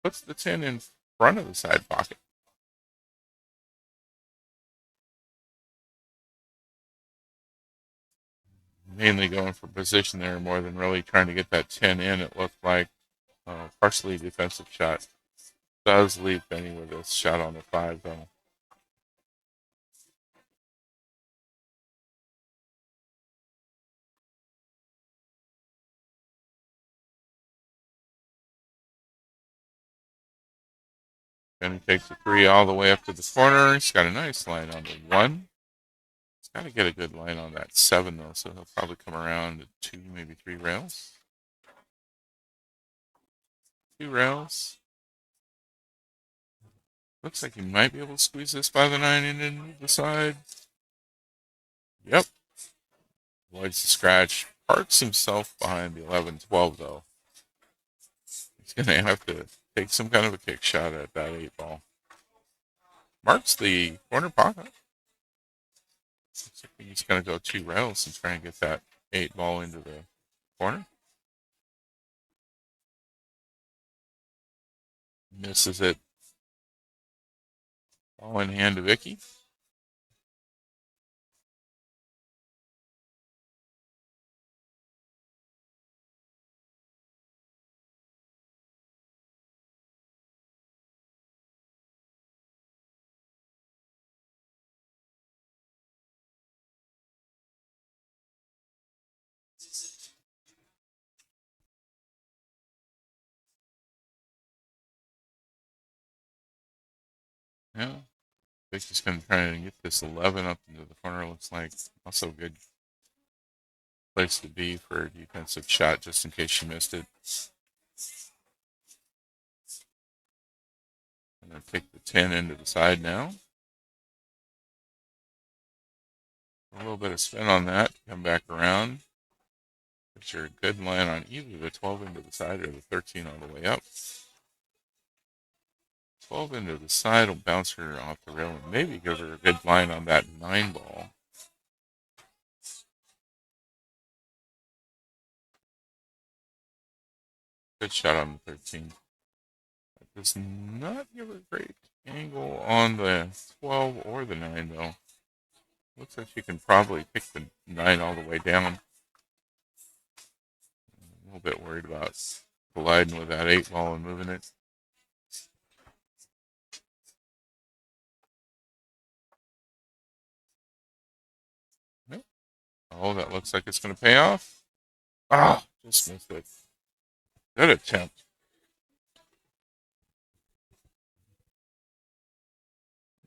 Puts the 10 in front of the side pocket. Mainly going for position there more than really trying to get that 10 in. It looked like partially defensive shot. Does leave Bennie with a shot on the 5 though. Bennie takes the 3 all the way up to the corner. He's got a nice line on the 1. He's got to get a good line on that 7 though, so he'll probably come around to 2, maybe 3 rails. 2 rails. Looks like he might be able to squeeze this by the 9 and into the side. Yep. Avoids the scratch. Parks himself behind the 11-12 though. He's going to have to take some kind of a kick shot at that 8-ball. Marks the corner pocket. Looks like he's going to go 2 rails and try and get that 8-ball into the corner. Misses it. Ball in hand to Vicky. Yeah. Vicky's going to try and get this 11 up into the corner. Looks like also a good place to be for a defensive shot just in case she missed it. I'm going to take the 10 into the side now. A little bit of spin on that. Come back around. Get your good line on either the 12 into the side or the 13 all the way up. 12 into the side will bounce her off the rail and maybe give her a good line on that 9-ball. Good shot on the 13. That does not give her a great angle on the 12 or the 9 though. Looks like she can probably pick the 9 all the way down. A little bit worried about colliding with that 8-ball and moving it. Nope. Oh, that looks like it's going to pay off. Ah, just missed it. Good attempt.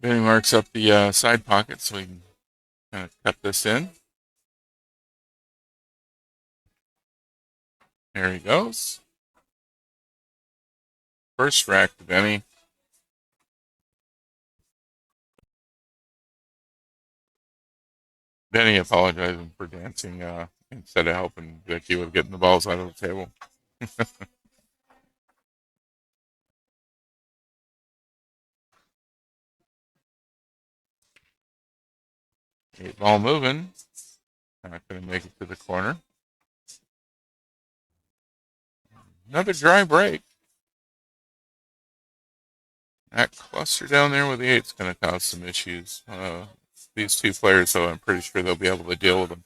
Bennie marks up the side pocket so we can kind of cut this in. There he goes. First rack to Bennie. Bennie apologizing for dancing instead of helping Vicky with getting the balls out of the table. 8-ball moving. Not going to make it to the corner. Another dry break. That cluster down there with the 8 is going to cause some issues. These 2 players, though, I'm pretty sure they'll be able to deal with them.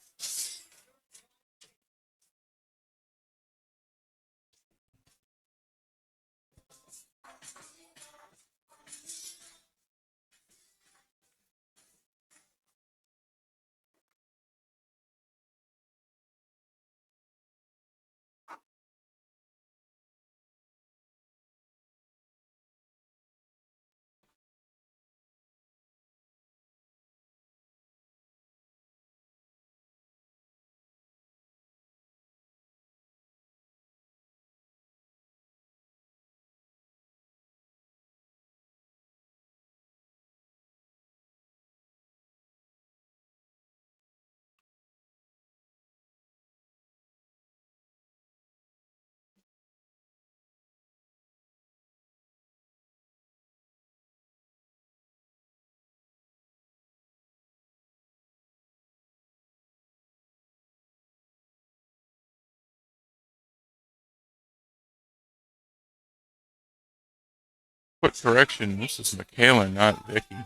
Quick correction, this is Makayla, not Vicky.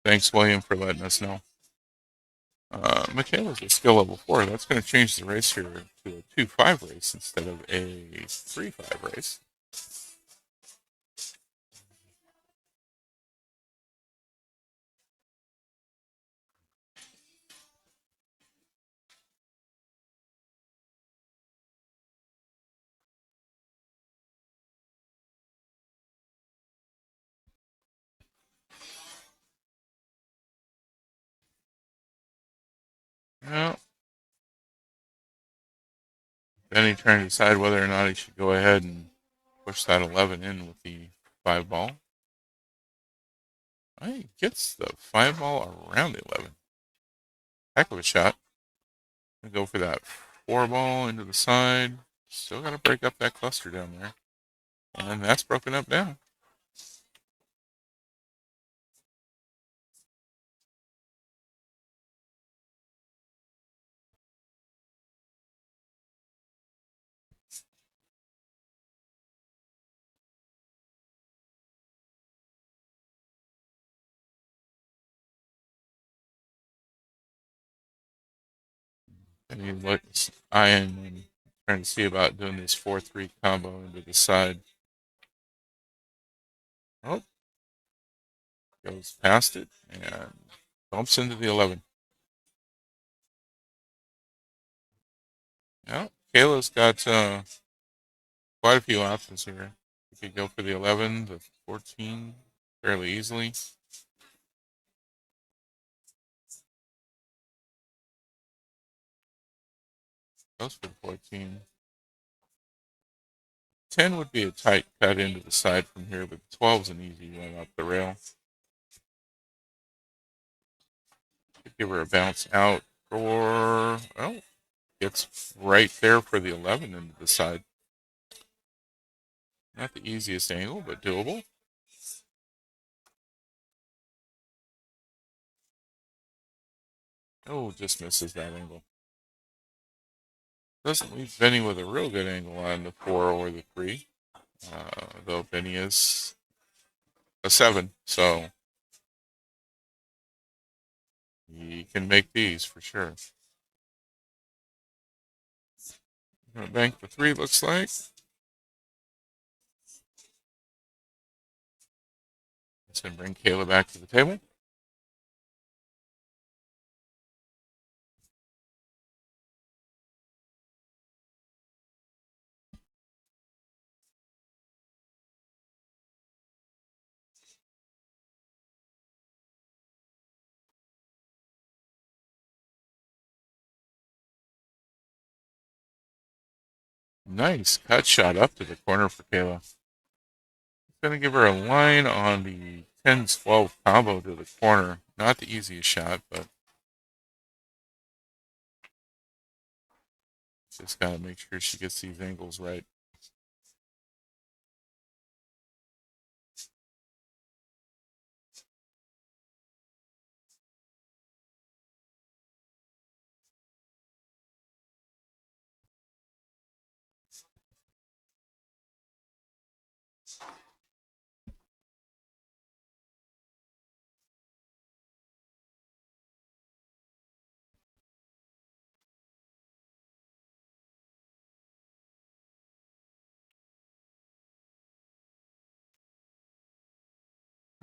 Thanks, William, for letting us know. Makayla's at skill level 4. That's going to change the race here to a 2-5 race instead of a 3-5 race. Well, Bennie trying to decide whether or not he should go ahead and push that 11 in with the 5 ball. He gets the 5 ball around the 11. Heck of a shot. Go for that 4 ball into the side. Still got to break up that cluster down there. And that's broken up now. And he looks eyeing and trying to see about doing this 4-3 combo into the side. Oh, goes past it and bumps into the 11. Well, Kayla's got quite a few options here. You could go for the 11, the 14 fairly easily. Goes for the 14. 10 would be a tight cut into the side from here, but 12 is an easy one up the rail. Could give her a bounce out for, well, gets right there for the 11 into the side. Not the easiest angle, but doable. Oh, just misses that angle. Doesn't leave Bennie with a real good angle on the 4 or the 3. Though Bennie is a 7, so he can make these for sure. Bank for 3 looks like. It's going to bring Kayla back to the table. Nice cut shot up to the corner for Kayla. Going to give her a line on the 10-12 combo to the corner. Not the easiest shot, but just got to make sure she gets these angles right.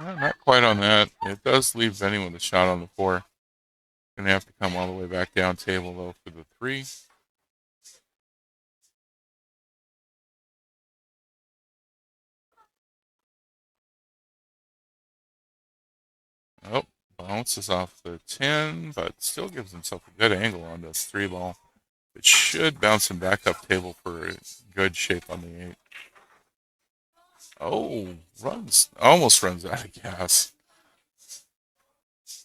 Not quite on that. It does leave Bennie with a shot on the 4. Going to have to come all the way back down table, though, for the 3. Oh, bounces off the 10, but still gives himself a good angle on this 3 ball. It should bounce him back up table for a good shape on the 8. Oh, almost runs out of gas.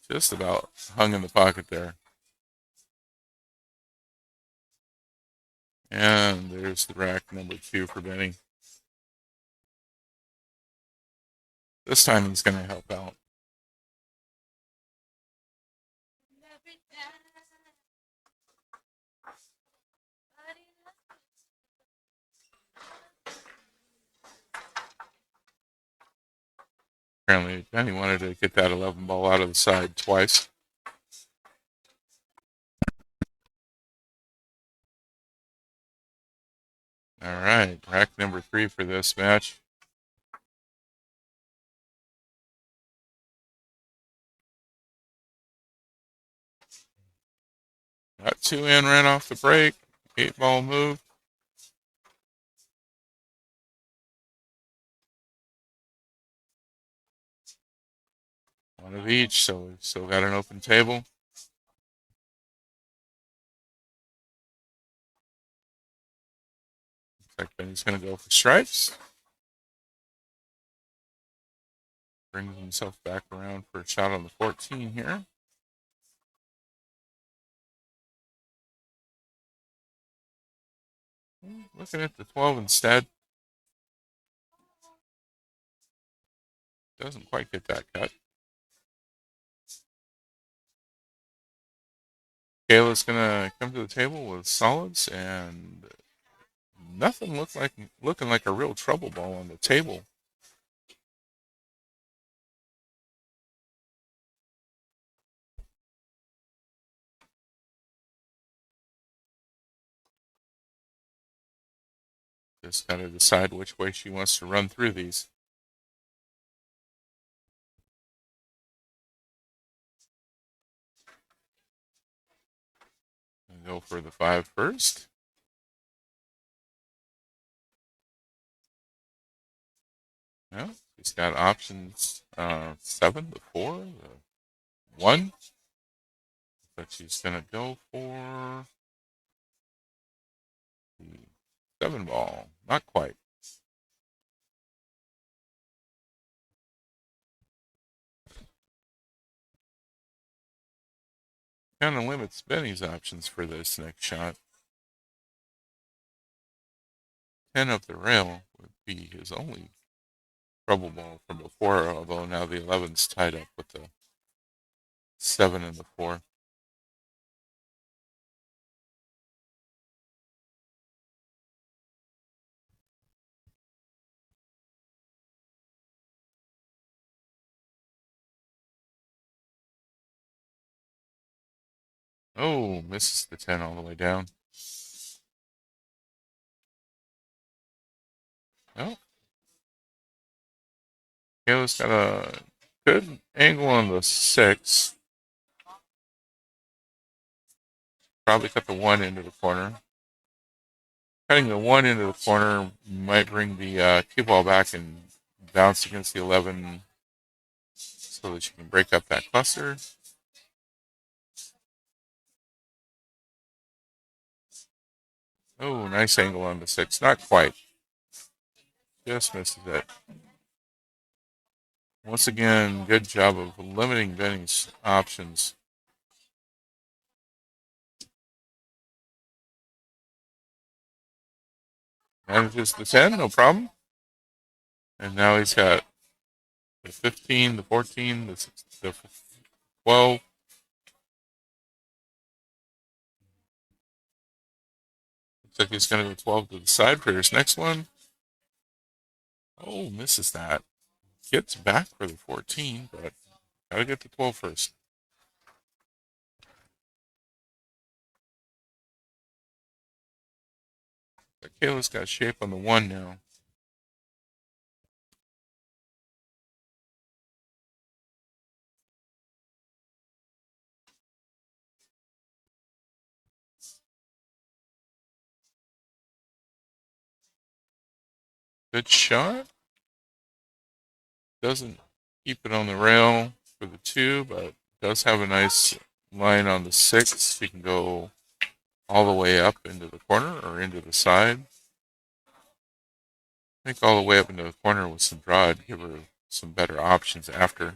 Just about hung in the pocket there. And there's the rack number 2 for Bennie. This time he's going to help out. Apparently, Bennie wanted to get that 11 ball out of the side twice. All right, rack number 3 for this match. Got 2 in right off the break. 8 ball move. One of each, so we've still got an open table. Looks like Bennie's going to go for stripes. Brings himself back around for a shot on the 14 here. Looking at the 12 instead. Doesn't quite get that cut. Kayla's going to come to the table with solids, and nothing looking like a real trouble ball on the table. Just got to decide which way she wants to run through these. Go for the 5 first. Yeah, she's got options 7, the 4, the 1. But she's going to go for the 7 ball. Not quite. Kind of limits Bennie's options for this next shot. 10 up the rail would be his only trouble ball from before, although now the 11's tied up with the 7 and the 4. Oh, misses the 10 all the way down. Well, Kayla's got a good angle on the 6. Probably cut the 1 into the corner. Cutting the 1 into the corner might bring the 2 ball back and bounce against the 11 so that you can break up that cluster. Oh, nice angle on the 6. Not quite. Just misses it. Once again, good job of limiting Bennie's options. Manages the 10, no problem. And now he's got the 15, the 14, the 12. Looks like he's going to go 12 to the side for his next one. Oh, misses that. Gets back for the 14, but got to get the 12 first. Kayla's got shape on the 1 now. Good shot. Doesn't keep it on the rail for the 2, but does have a nice line on the 6. She can go all the way up into the corner or into the side. I think all the way up into the corner with some draw would give her some better options after.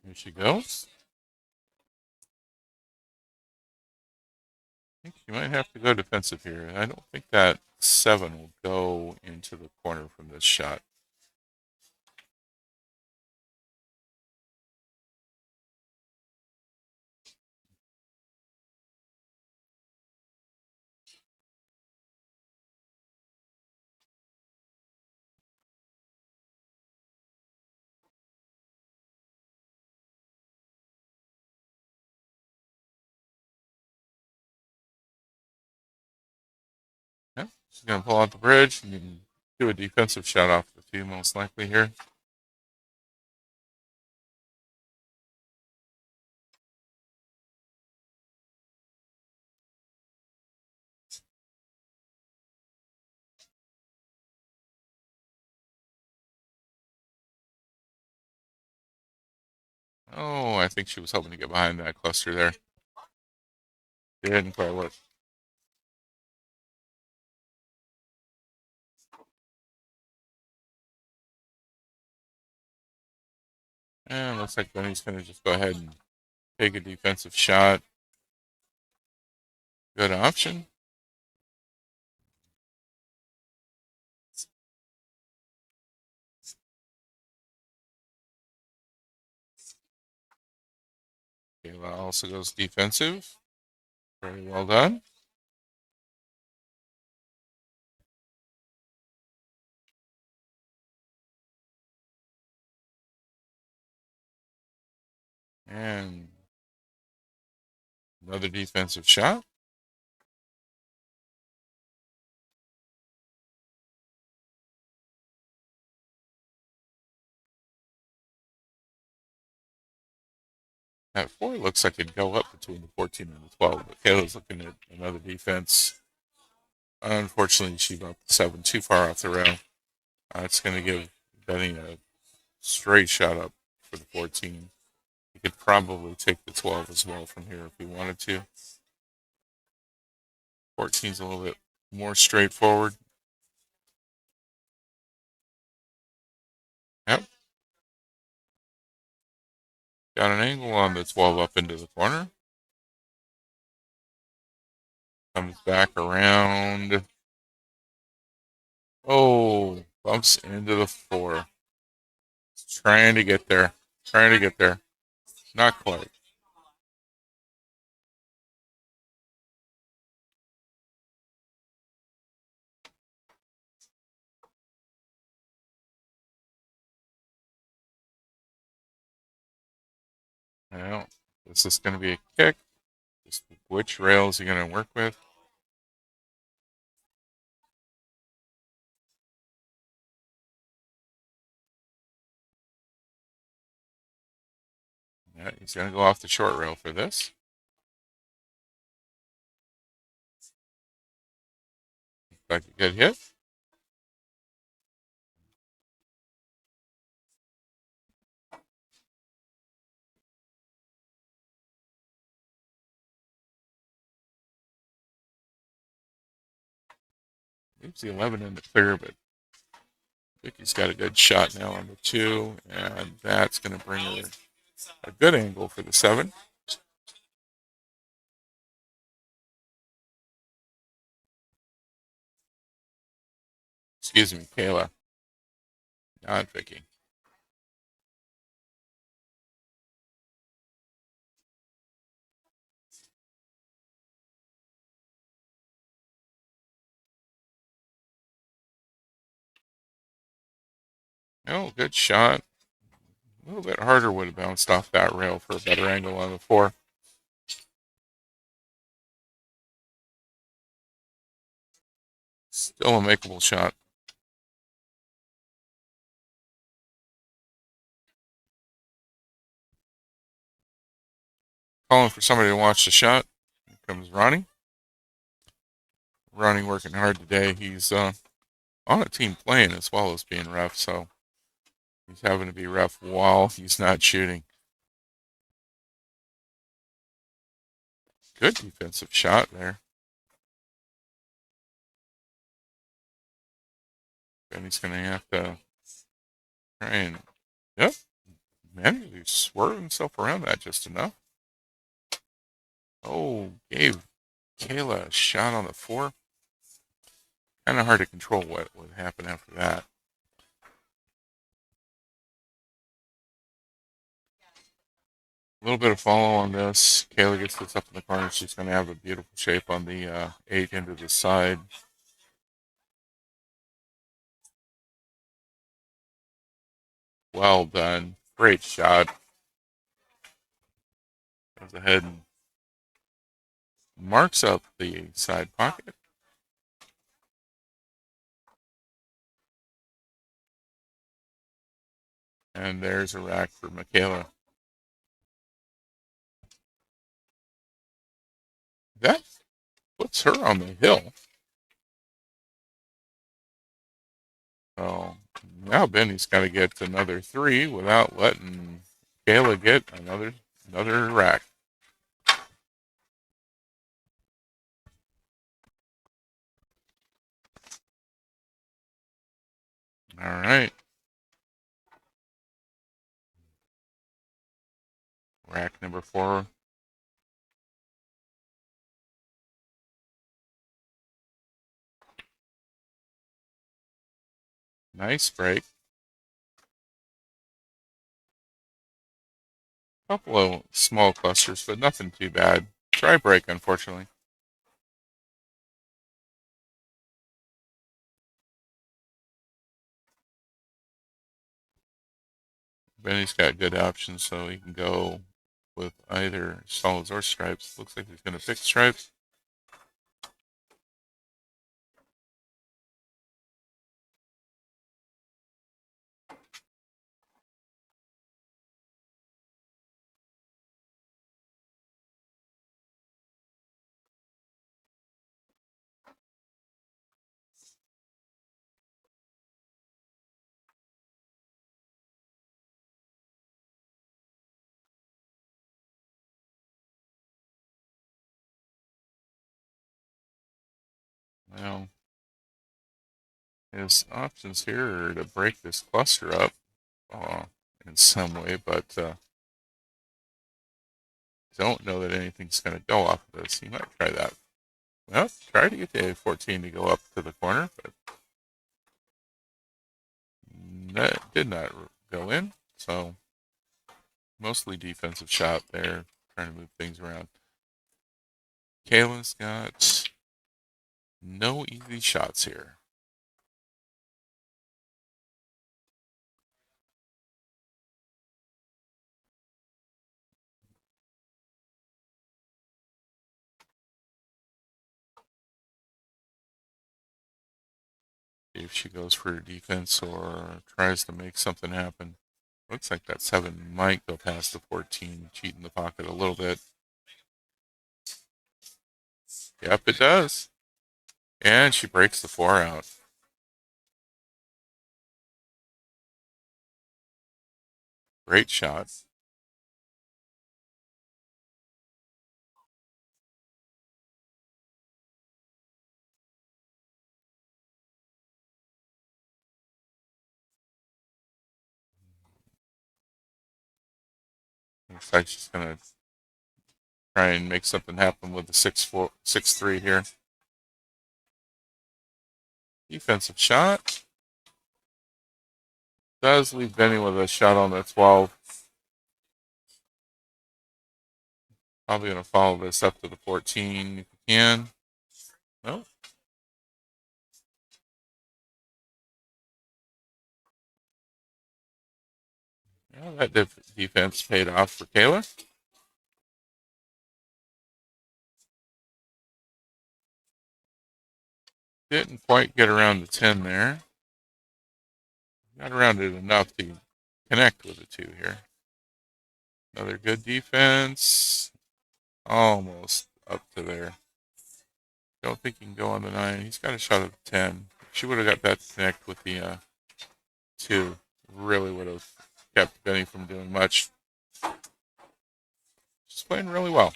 Here she goes. I think she might have to go defensive here. I don't think that 7 will go into the corner from this shot. Yep. She's going to pull out the bridge and do a defensive shot off the tee, most likely here. Oh, I think she was hoping to get behind that cluster there. Didn't quite work. And looks like Bennie's going to just go ahead and take a defensive shot. Good option. Makayla also goes defensive. Very well done. And another defensive shot. That 4 looks like it'd go up between the 14 and the 12, but Kayla's looking at another defense. Unfortunately, she bumped the 7 too far off the rail. It's going to give Bennie a straight shot up for the 14. He could probably take the 12 as well from here if he wanted to. 14's a little bit more straightforward. Yep. Got an angle on the 12 up into the corner. Comes back around. Oh, bumps into the 4. Trying to get there. Trying to get there. Not quite. Well, this is going to be a kick. Just which rail is he going to work with? Yeah, he's going to go off the short rail for this. Like a good hit. Leaves the 11 in the clear, but Vicky's got a good shot now on the 2, and that's going to bring her a good angle for the 7. Excuse me, Kayla. Not Vicky. Oh, good shot. A little bit harder would have bounced off that rail for a better angle on the 4. Still a makeable shot. Calling for somebody to watch the shot. Here comes Ronnie. Ronnie working hard today. He's on a team playing as well as being ref, so he's having to be ref while he's not shooting. Good defensive shot there. And he's going to have to try and, yep, managed to swerve himself around that just enough. Oh, gave Kayla a shot on the 4. Kind of hard to control what would happen after that. A little bit of follow on this. Kayla gets this up in the corner. She's going to have a beautiful shape on the 8 into the side. Well done. Great shot. Goes ahead and marks up the side pocket. And there's a rack for Makayla. That puts her on the hill. So now Benny's got to get another 3 without letting Makayla get another rack. All right. Rack number 4. Nice break. Couple of small clusters, but nothing too bad. Dry break, unfortunately. Benny's got good options, so he can go with either solids or stripes. Looks like he's going to pick stripes. Well, his options here are to break this cluster up in some way, but don't know that anything's going to go off of this. He might try that. Well, try to get the A14 to go up to the corner, but that did not go in. So mostly defensive shot there, trying to move things around. Kayla's got no easy shots here. See if she goes for defense or tries to make something happen. Looks like that 7 might go past the 14, cheating the pocket a little bit. Yep, it does. And she breaks the 4 out. Great shot. Looks like she's going to try and make something happen with the 6-4, 6-3 here. Defensive shot. Does leave Benny with a shot on the 12. Probably going to follow this up to the 14 if you can. Nope. Yeah, that defense paid off for Kayla. Didn't quite get around the 10 there. Got around it enough to connect with the 2 here. Another good defense. Almost up to there. Don't think he can go on the 9. He's got a shot at the 10. She would have got that to connect with the 2. Really would have kept Benny from doing much. She's playing really well.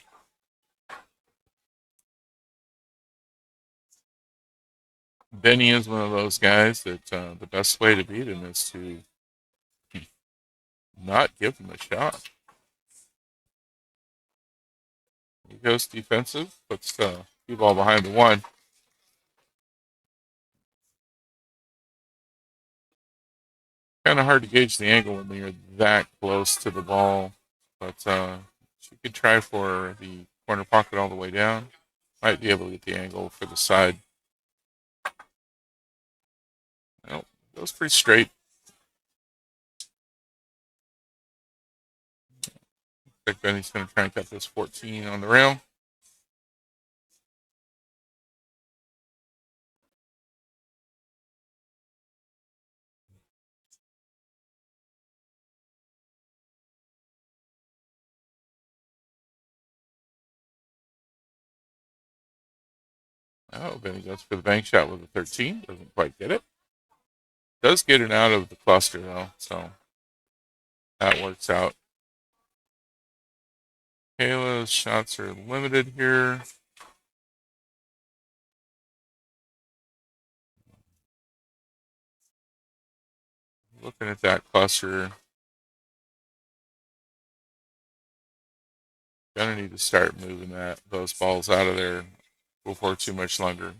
Benny is one of those guys that the best way to beat him is to not give him a shot. He goes defensive, puts the cue ball behind the 1. Kind of hard to gauge the angle when you're that close to the ball, but she could try for the corner pocket all the way down. Might be able to get the angle for the side. Well, goes pretty straight. I think Benny's going to try and cut this 14 on the rail. Oh, Benny goes for the bank shot with a 13. Doesn't quite get it. Does get it out of the cluster, though, so that works out. Makayla's shots are limited here. Looking at that cluster, gonna need to start moving those balls out of there before too much longer.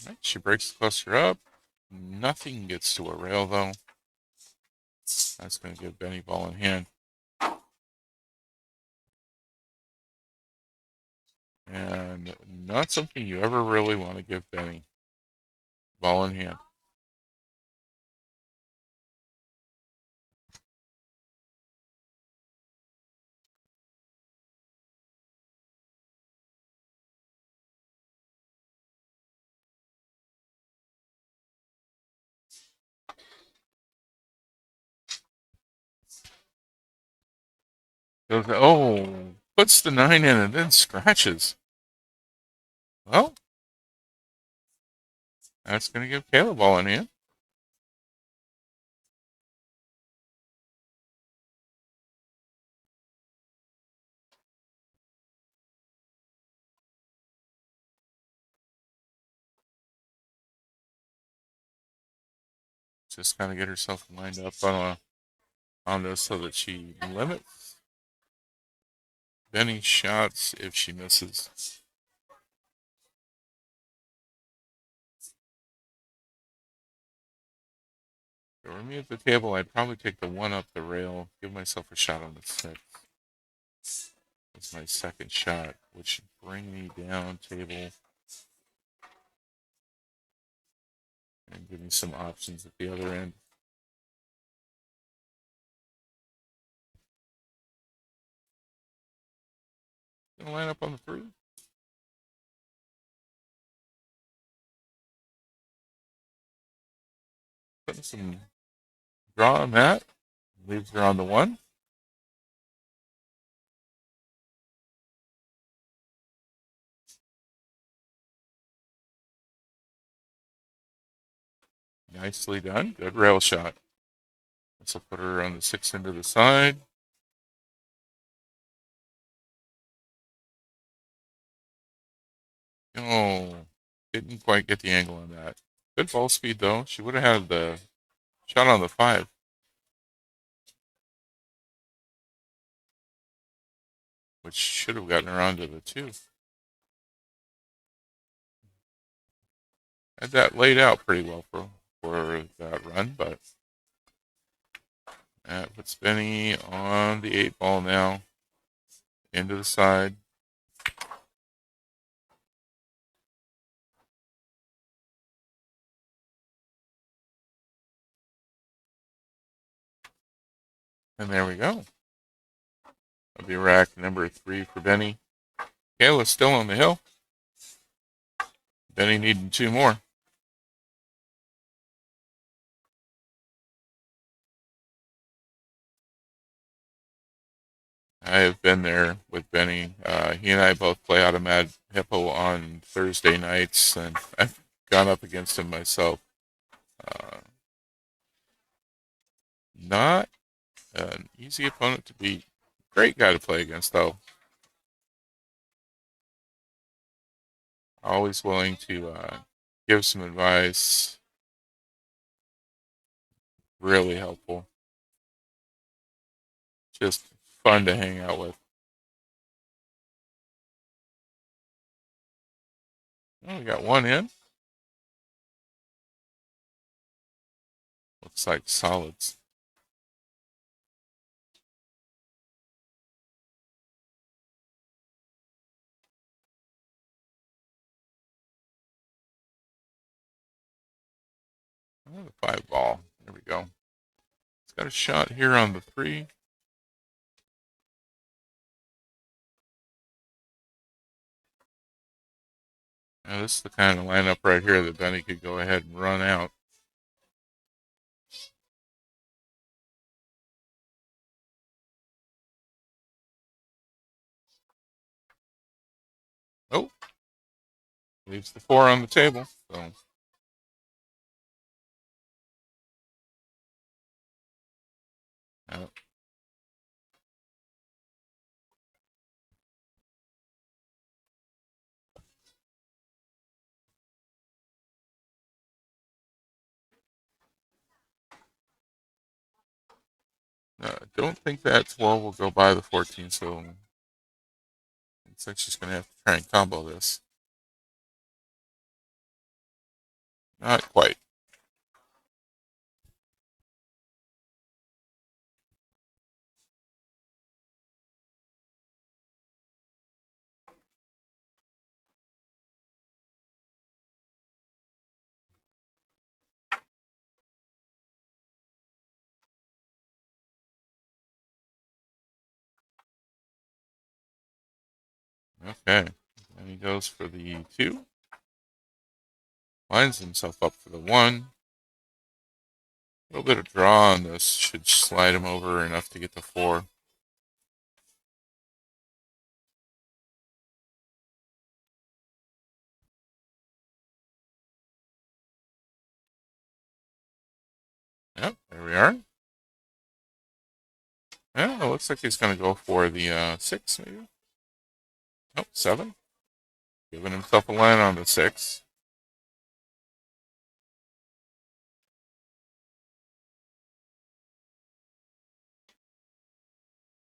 Right, she breaks the cluster up. Nothing gets to a rail, though. That's going to give Benny ball in hand. And not something you ever really want to give Benny. Ball in hand. Goes, oh, puts the 9 in and then scratches. Well, that's going to give Kayla ball in hand. Just kind of get herself lined up on this so that she limits Benny's shots if she misses. If it were me at the table, I'd probably take the 1 up the rail, give myself a shot on the 6. That's my second shot, which should bring me down table and give me some options at the other end. Gonna line up on the 3. Putting some draw on that. Leaves her on the 1. Nicely done. Good rail shot. This will put her on the 6 into the side. Oh, didn't quite get the angle on that. Good ball speed, though. She would have had the shot on the 5. Which should have gotten her onto the 2. Had that laid out pretty well for that run, but that puts Benny on the 8 ball now. Into the side. And there we go. That'll be rack number 3 for Benny. Kayla's still on the hill. Benny needing 2 more. I have been there with Benny. He and I both play out of Mad Hippo on Thursday nights, and I've gone up against him myself. Not an easy opponent to beat. Great guy to play against, though. Always willing to give some advice. Really helpful. Just fun to hang out with. Oh, we got 1 in. Looks like solids. Oh, the 5 ball. There we go. It's got a shot here on the 3. Now this is the kind of lineup right here that Benny could go ahead and run out. Leaves the 4 on the table. So. Don't think that 12 will go by the 14, so looks like she's going to have to try and combo this. Not quite. Okay. And he goes for the 2. Lines himself up for the 1. A little bit of draw on this should slide him over enough to get the 4. Yep, there we are. Yeah, it looks like he's going to go for the 6, maybe. Nope, 7. Giving himself a line on the 6.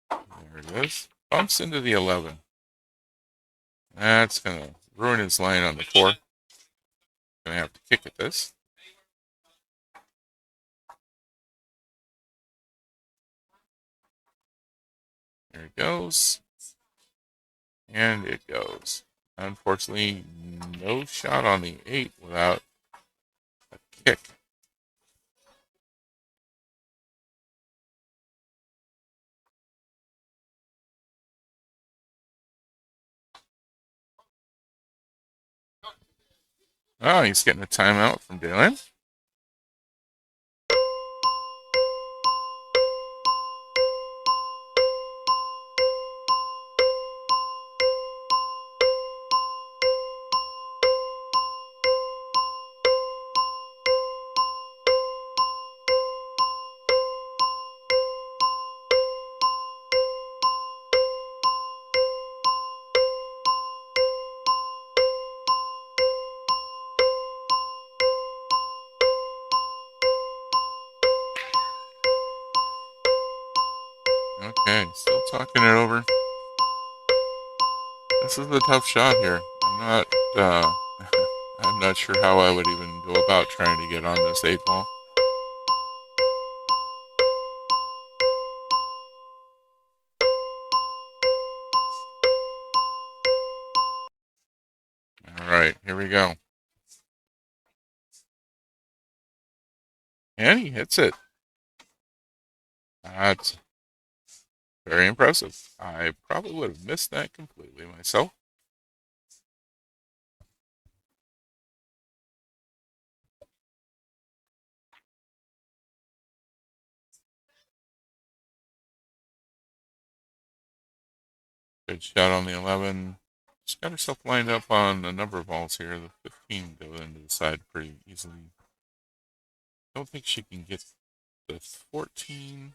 There it is. Bumps into the 11. That's going to ruin his line on the 4. Going to have to kick at this. There it goes. And it goes. Unfortunately, no shot on the 8 without a kick. Oh, he's getting a timeout from Dalen. Okay, still talking it over. This is a tough shot here. I'm not sure how I would even go about trying to get on this 8 ball. All right, here we go. And he hits it. That's very impressive. I probably would have missed that completely myself. Good shot on the 11. She's got herself lined up on a number of balls here. The 15 goes into the side pretty easily. Don't think she can get the 14.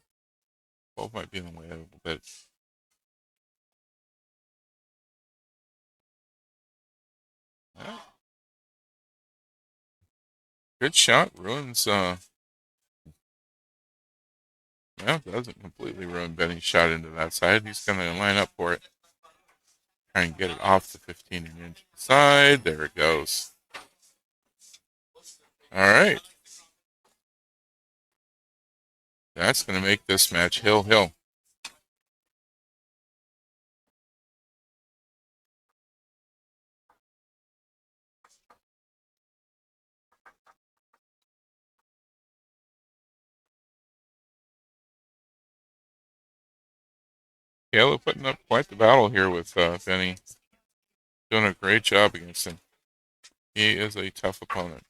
12 might be in the way a little bit. Good shot. Ruins, doesn't completely ruin Bennie's shot into that side. He's going to line up for it. Try and get it off the 15 and into the side. There it goes. All right. That's going to make this match hill-hill. Makayla putting up quite the battle here with Bennie. Doing a great job against him. He is a tough opponent.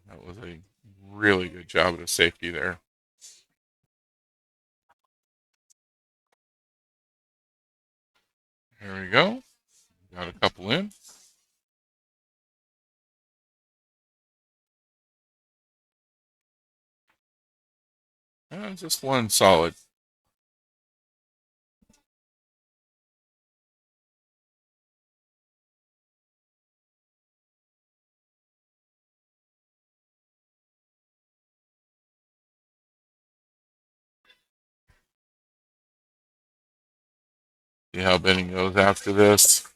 That was a really good job at a safety there. There we go. Got a couple in. And just one solid. See how Bennie goes after this.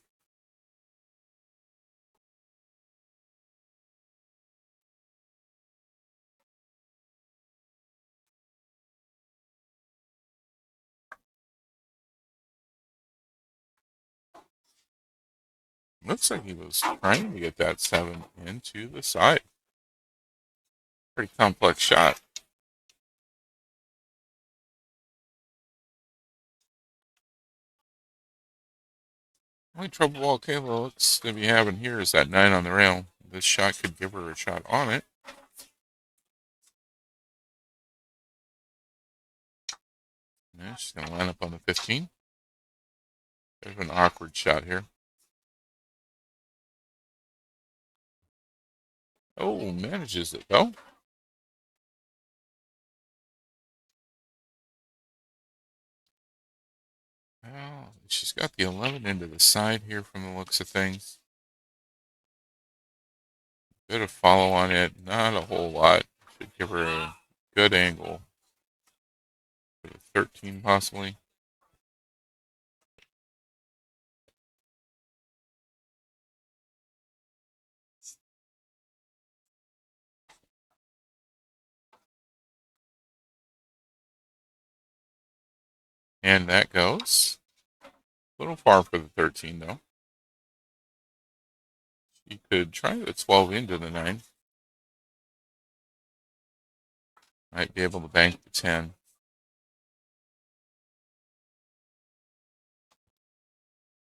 Looks like he was trying to get that 7 into the side. Pretty complex shot. Only trouble Makayla looks to be having here is that 9 on the rail. This shot could give her a shot on it. Yeah, she's going to line up on the 15. There's an awkward shot here. Oh, manages it though. Well, she's got the 11 into the side here from the looks of things. Bit of follow on it, not a whole lot. Should give her a good angle. 13 possibly. And that goes. A little far for the 13 though. You could try the 12 into the 9. Might be able to bank the 10.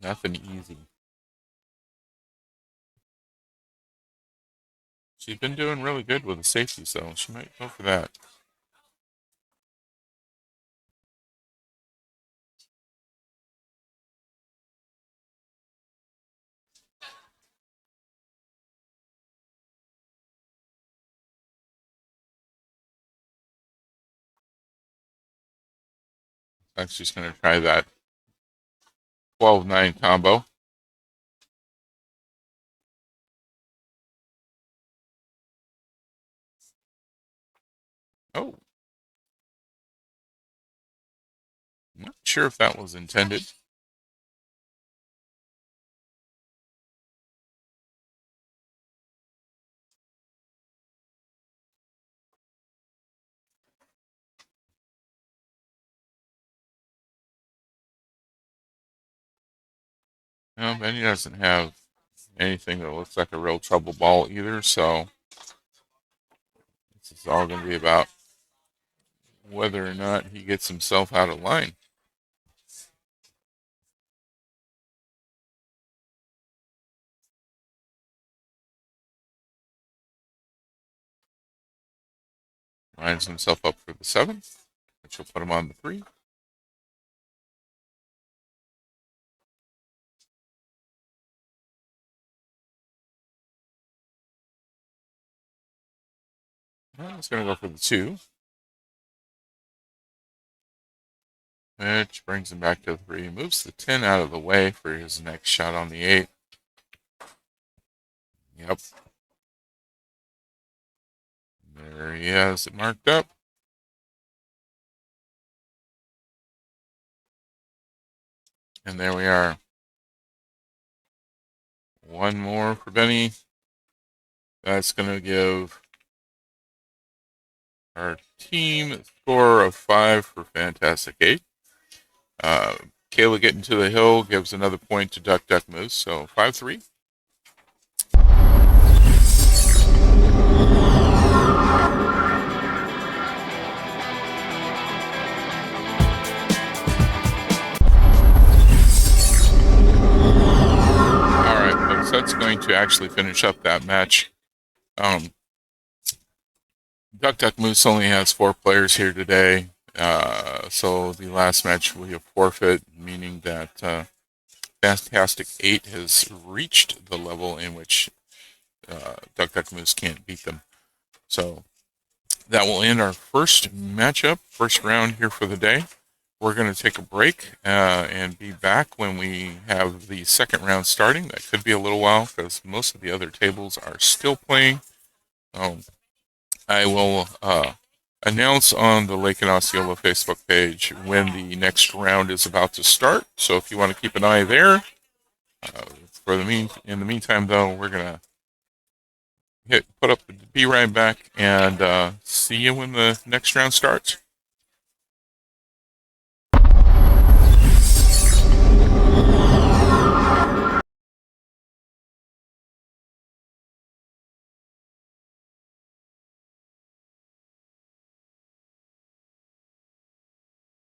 Nothing easy. She's been doing really good with the safeties though. She might go for that. I'm just going to try that 12-9 combo. Oh. Not sure if that was intended. No, Benny doesn't have anything that looks like a real trouble ball either, so this is all going to be about whether or not he gets himself out of line. Lines himself up for the 7, which will put him on the 3. Well, he's going to go for the 2, which brings him back to the 3. Moves the 10 out of the way for his next shot on the 8. Yep. There he has it marked up. And there we are. One more for Benny. That's going to give our team a score of 5 for Fantastic 8. Kayla getting to the hill gives another point to Duck Duck Moose, so 5-3. That's going to actually finish up that match. Duck Duck Moose only has 4 players here today, so the last match will be a forfeit, meaning that Fantastic 8 has reached the level in which Duck Duck Moose can't beat them. So that will end our first matchup, first round here for the day. We're going to take a break and be back when we have the second round starting. That could be a little while because most of the other tables are still playing. I will announce on the Lake and Osceola Facebook page when the next round is about to start. So if you want to keep an eye there. In the meantime, though, we're going to put up the be right back and see you when the next round starts.